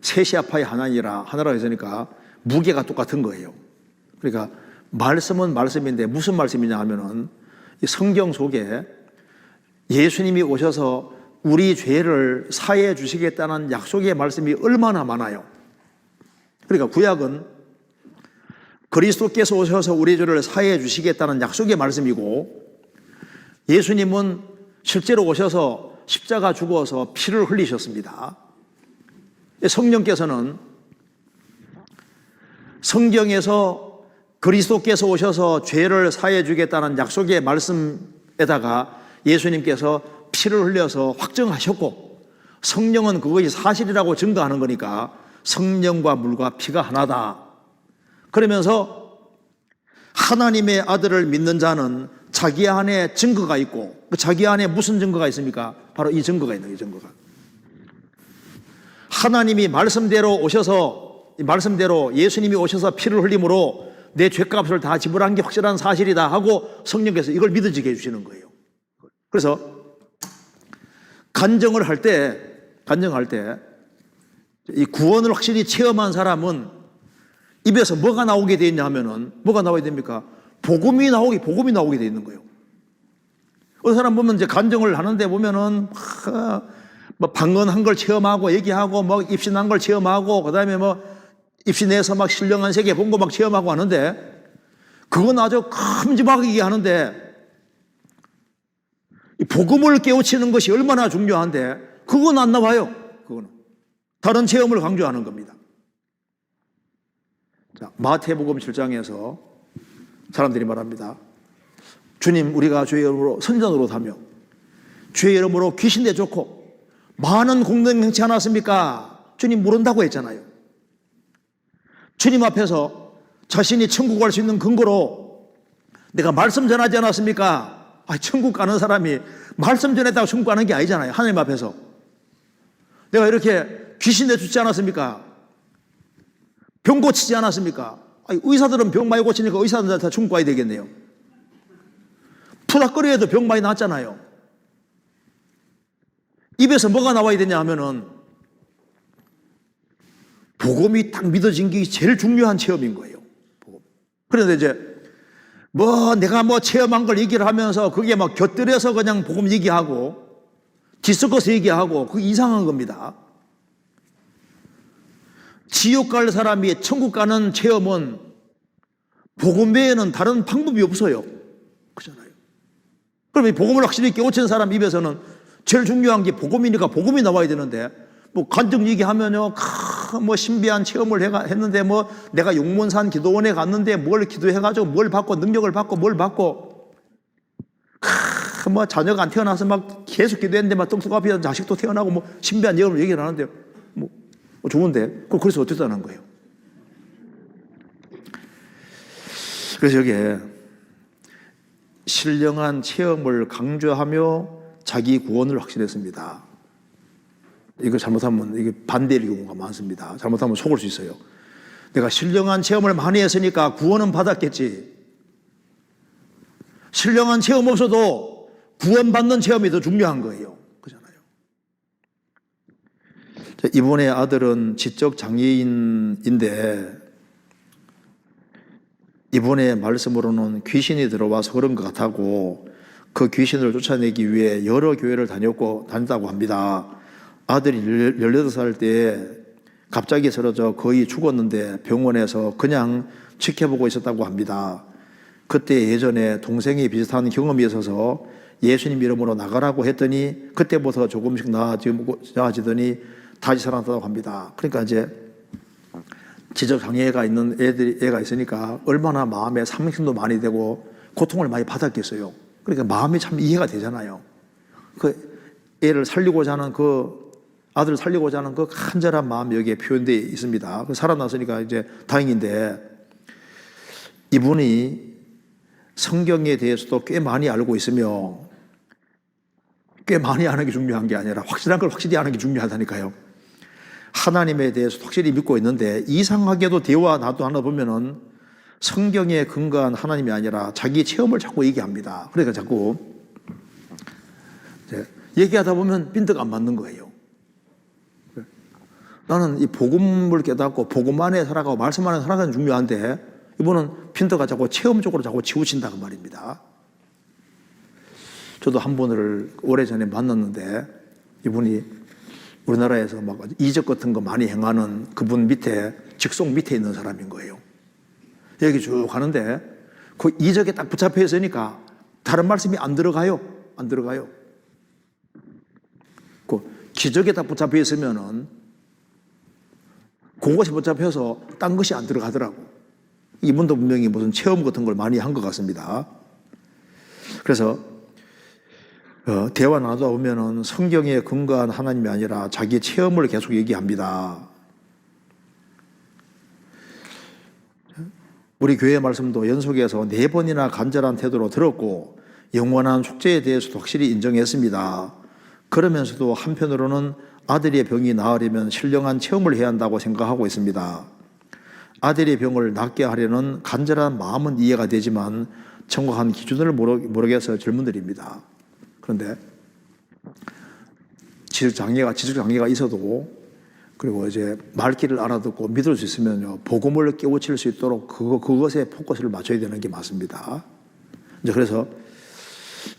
셋이 합하여 하나라고 했으니까 무게가 똑같은 거예요. 그러니까 말씀은 말씀인데 무슨 말씀이냐 하면은 이 성경 속에 예수님이 오셔서 우리 죄를 사해 주시겠다는 약속의 말씀이 얼마나 많아요. 그러니까 구약은 그리스도께서 오셔서 우리 죄를 사해 주시겠다는 약속의 말씀이고, 예수님은 실제로 오셔서 십자가 죽어서 피를 흘리셨습니다. 성령께서는 성경에서 그리스도께서 오셔서 죄를 사해 주겠다는 약속의 말씀에다가 예수님께서 피를 흘려서 확정하셨고, 성령은 그것이 사실이라고 증거하는 거니까 성령과 물과 피가 하나다. 그러면서 하나님의 아들을 믿는 자는 자기 안에 증거가 있고, 그 자기 안에 무슨 증거가 있습니까? 바로 이 증거가 있는 거예요. 이 증거가. 하나님이 말씀대로 예수님이 오셔서 피를 흘림으로 내 죄값을 다 지불한 게 확실한 사실이다 하고 성령께서 이걸 믿어지게 해주시는 거예요. 그래서 간증을 할 때 이 구원을 확실히 체험한 사람은 입에서 뭐가 나오게 되어 있냐 하면은 뭐가 나와야 됩니까? 복음이 나오게 되어 있는 거예요. 어떤 사람 보면 이제 간증을 하는데 보면은 뭐 방언한 걸 체험하고 얘기하고 뭐 입신한 걸 체험하고 그다음에 뭐 입신해서 막 신령한 세계 본 거 막 체험하고 하는데, 그건 아주 큼지막하게 얘기하는데 이 복음을 깨우치는 것이 얼마나 중요한데 그건 안 나와요. 그거는 다른 체험을 강조하는 겁니다. 자, 마태복음 7장에서 사람들이 말합니다. 주님, 우리가 주의 이름으로 선전으로 다며 주의 이름으로 귀신 내쫓고 많은 공동 행치 않았습니까? 주님 모른다고 했잖아요. 주님 앞에서 자신이 천국 갈 수 있는 근거로 내가 말씀 전하지 않았습니까? 천국 가는 사람이 말씀 전했다고 천국 가는 게 아니잖아요. 하나님 앞에서 내가 이렇게 귀신 내쫓지 않았습니까? 병 고치지 않았습니까? 의사들은 병 많이 고치니까 의사들 다 천국 가야 되겠네요. 푸닥거리에도 병 많이 났잖아요. 입에서 뭐가 나와야 되냐 하면은 복음이 딱 믿어진 게 제일 중요한 체험인 거예요. 그런데 이제 내가 체험한 걸 얘기를 하면서 그게 막 곁들여서 그냥 복음 얘기하고 뒤섞어서 얘기하고 그게 이상한 겁니다. 지옥 갈 사람이 천국 가는 체험은 복음 외에는 다른 방법이 없어요. 그렇잖아요. 그럼 이 복음을 확실히 깨우친 사람 입에서는 제일 중요한 게 복음이니까 복음이 나와야 되는데, 간증 얘기하면요, 신비한 체험을 했는데, 내가 용문산 기도원에 갔는데 뭘 기도해가지고 뭘 받고, 능력을 받고, 뭘 받고, 자녀가 안 태어나서 막 계속 기도했는데, 똥꼬앞에 자식도 태어나고, 신비한 예언을 얘기를 하는데, 좋은데, 그래서 어쨌다는 거예요. 그래서 여기에 신령한 체험을 강조하며 자기 구원을 확신했습니다. 이거 잘못하면 이게 반대일 경우가 많습니다. 잘못하면 속을 수 있어요. 내가 신령한 체험을 많이 했으니까 구원은 받았겠지. 신령한 체험 없어도 구원받는 체험이 더 중요한 거예요. 그렇잖아요. 이분의 아들은 지적 장애인인데 이분의 말씀으로는 귀신이 들어와서 그런 것 같다고 그 귀신을 쫓아내기 위해 여러 교회를 다녔다고 합니다. 아들이 18살 때 갑자기 쓰러져 거의 죽었는데 병원에서 그냥 지켜보고 있었다고 합니다. 그때 예전에 동생이 비슷한 경험이 있어서 예수님 이름으로 나가라고 했더니 그때부터 조금씩 나아지더니 다시 살아났다고 합니다. 그러니까 이제 지적장애가 있는 애가 있으니까 얼마나 마음에 상심도 많이 되고 고통을 많이 받았겠어요. 그러니까 마음이 참 이해가 되잖아요. 그 애를 살리고자 하는 아들을 살리고자 하는 그 간절한 마음이 여기에 표현되어 있습니다. 살아났으니까 이제 다행인데, 이분이 성경에 대해서도 꽤 많이 알고 있으며 꽤 많이 아는 게 중요한 게 아니라 확실한 걸 확실히 아는 게 중요하다니까요. 하나님에 대해서 확실히 믿고 있는데 이상하게도 대화 나도 하나 보면은 성경에 근거한 하나님이 아니라 자기 체험을 자꾸 얘기합니다. 그러니까 자꾸 얘기하다 보면 빈대가 안 맞는 거예요. 나는 이 복음을 깨닫고 복음 안에 살아가고 말씀 안에 살아가는 게 중요한데 이분은 빈대가 자꾸 체험적으로 자꾸 치우친다고 말입니다. 저도 한 분을 오래전에 만났는데 이분이 우리나라에서 막 이적 같은 거 많이 행하는 그분 밑에 직속 밑에 있는 사람인 거예요. 여기 쭉 가는데 그 이적에 딱 붙잡혀 있으니까 다른 말씀이 안 들어가요. 안 들어가요. 그 기적에 딱 붙잡혀 있으면은 그것이 붙잡혀서 딴 것이 안 들어가더라고. 이분도 분명히 무슨 체험 같은 걸 많이 한 것 같습니다. 그래서 대화 나누다 보면은 성경에 근거한 하나님이 아니라 자기 체험을 계속 얘기합니다. 우리 교회 말씀도 연속해서 4번이나 간절한 태도로 들었고 영원한 속죄에 대해서도 확실히 인정했습니다. 그러면서도 한편으로는 아들의 병이 나으려면 신령한 체험을 해야 한다고 생각하고 있습니다. 아들의 병을 낫게 하려는 간절한 마음은 이해가 되지만 정확한 기준을 모르겠어 질문드립니다. 그런데 지적장애가 있어도 그리고 이제 말귀를 알아듣고 믿을 수 있으면요 복음을 깨우칠 수 있도록 그것에 포커스를 맞춰야 되는 게 맞습니다. 이제 그래서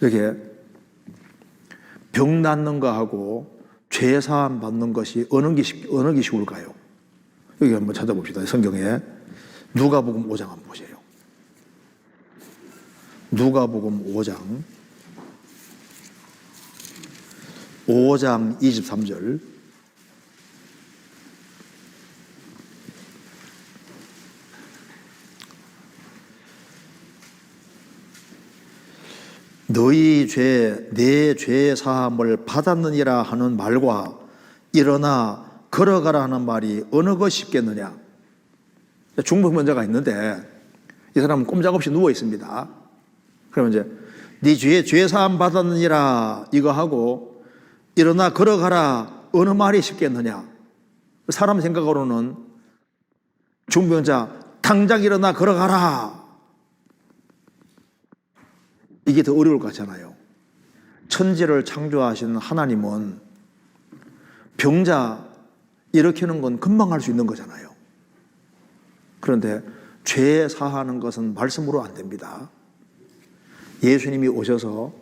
이렇게 병 낫는 거하고 죄 사함 받는 것이 어느 게 쉬울까요? 여기 한번 찾아봅시다. 성경에 누가복음 5장 한번 보세요. 누가복음 5장 23절. 너희 내 죄 사함을 받았느니라 하는 말과 일어나 걸어가라 하는 말이 어느 것이 쉽겠느냐. 중복 문제가 있는데 이 사람은 꼼짝없이 누워 있습니다. 그러면 이제 네 죄 사함 받았느니라 이거 하고 일어나 걸어가라 어느 말이 쉽겠느냐. 사람 생각으로는 중병자 당장 일어나 걸어가라 이게 더 어려울 것 같잖아요. 천지를 창조하신 하나님은 병자 일으키는 건 금방 할 수 있는 거잖아요. 그런데 죄 사하는 것은 말씀으로 안 됩니다. 예수님이 오셔서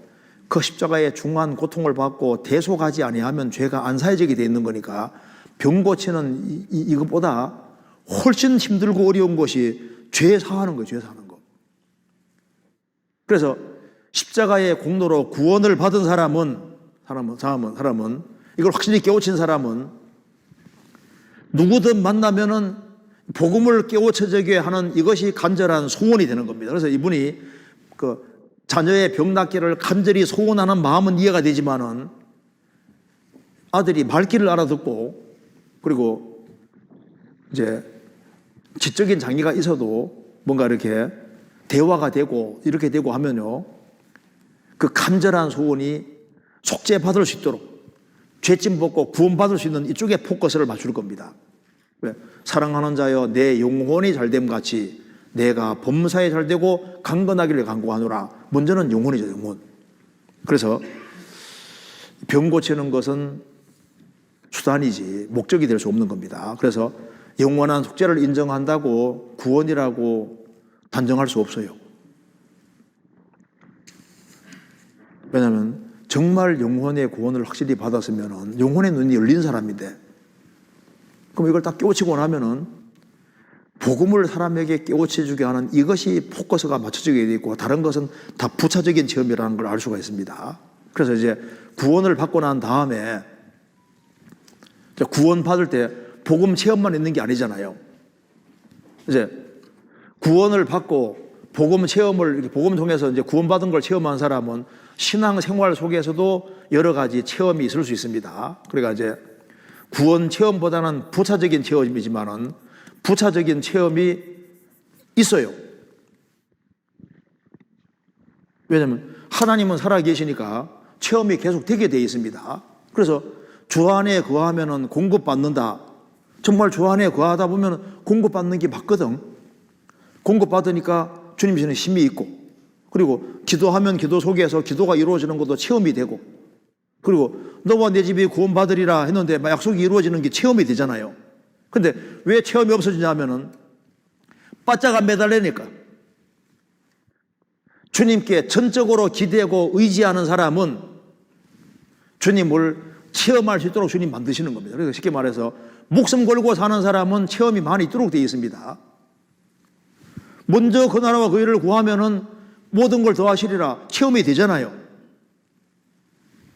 그 십자가의 중한 고통을 받고 대속하지 아니하면 죄가 안 사해지게 돼 있는 거니까 병 고치는 이것보다 훨씬 힘들고 어려운 것이 죄 사하는 거예요. 죄 사하는 거. 그래서 십자가의 공로로 구원을 받은 사람은 이걸 확실히 깨우친 사람은 누구든 만나면은 복음을 깨우쳐지게 하는 이것이 간절한 소원이 되는 겁니다. 그래서 이분이 그 자녀의 병 낫기를 간절히 소원하는 마음은 이해가 되지만은 아들이 말귀를 알아듣고 그리고 이제 지적인 장애가 있어도 뭔가 이렇게 대화가 되고 이렇게 되고 하면요 그 간절한 소원이 속죄받을 수 있도록 죄짐 벗고 구원받을 수 있는 이쪽에 포커스를 맞출 겁니다. 왜? 사랑하는 자여 내 영혼이 잘됨 같이 내가 범사에 잘되고 강건하기를 간구하노라. 먼저는 영혼이죠. 영혼. 그래서 병 고치는 것은 수단이지 목적이 될 수 없는 겁니다. 그래서 영원한 속죄를 인정한다고 구원이라고 단정할 수 없어요. 왜냐하면 정말 영혼의 구원을 확실히 받았으면 영혼의 눈이 열린 사람인데 그럼 이걸 딱 깨우치고 나면은 복음을 사람에게 깨우쳐주게 하는 이것이 포커스가 맞춰지게 되어 있고 다른 것은 다 부차적인 체험이라는 걸 알 수가 있습니다. 그래서 이제 구원을 받고 난 다음에 구원 받을 때 복음 체험만 있는 게 아니잖아요. 이제 구원을 받고 복음 체험을 복음 통해서 이제 구원받은 걸 체험한 사람은 신앙 생활 속에서도 여러 가지 체험이 있을 수 있습니다. 그러니까 이제 구원 체험보다는 부차적인 체험이지만은 부차적인 체험이 있어요. 왜냐하면 하나님은 살아 계시니까 체험이 계속 되게 되어 있습니다. 그래서 주 안에 거하면은 공급받는다. 정말 주 안에 거하다 보면 공급받는 게 맞거든. 공급받으니까 주님께서는 힘이 있고, 그리고 기도하면 기도 속에서 기도가 이루어지는 것도 체험이 되고, 그리고 너와 내 집이 구원받으리라 했는데 약속이 이루어지는 게 체험이 되잖아요. 근데 왜 체험이 없어지냐면은 바짝 안 매달리니까. 주님께 전적으로 기대고 의지하는 사람은 주님을 체험할 수 있도록 주님 만드시는 겁니다. 그래서 쉽게 말해서 목숨 걸고 사는 사람은 체험이 많이 있도록 되어 있습니다. 먼저 그 나라와 그 일을 구하면은 모든 걸 더하시리라 체험이 되잖아요.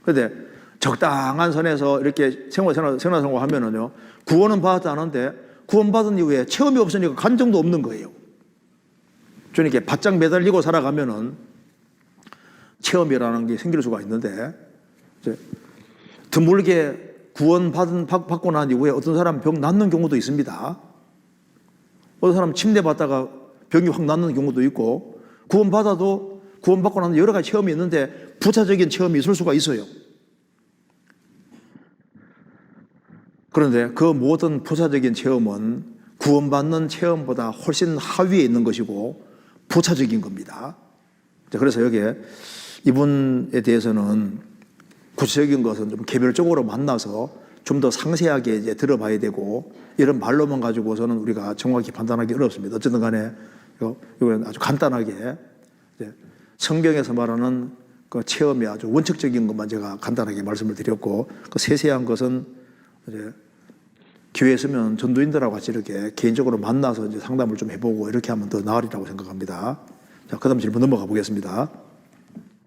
그런데 적당한 선에서 이렇게 생활 하면은요, 구원은 받았다 하는데 구원받은 이후에 체험이 없으니까 간정도 없는 거예요. 주님께 바짝 매달리고 살아가면은 체험이라는 게 생길 수가 있는데, 이제 드물게 받고 난 이후에 어떤 사람 병 낫는 경우도 있습니다. 어떤 사람 침대 받다가 병이 확 낫는 경우도 있고, 구원받고 나는 여러 가지 체험이 있는데 부차적인 체험이 있을 수가 있어요. 그런데 그 모든 부차적인 체험은 구원받는 체험보다 훨씬 하위에 있는 것이고 부차적인 겁니다. 그래서 여기에 이분에 대해서는 구체적인 것은 좀 개별적으로 만나서 좀 더 상세하게 이제 들어봐야 되고, 이런 말로만 가지고서는 우리가 정확히 판단하기 어렵습니다. 어쨌든 간에 이건 아주 간단하게 성경에서 말하는 그 체험이 아주 원칙적인 것만 제가 간단하게 말씀을 드렸고, 그 세세한 것은 이제 교회에 있으면 전도인들하고 같이 이렇게 개인적으로 만나서 이제 상담을 좀 해보고 이렇게 하면 더 나으리라고 생각합니다. 자, 그 다음 질문 넘어가 보겠습니다.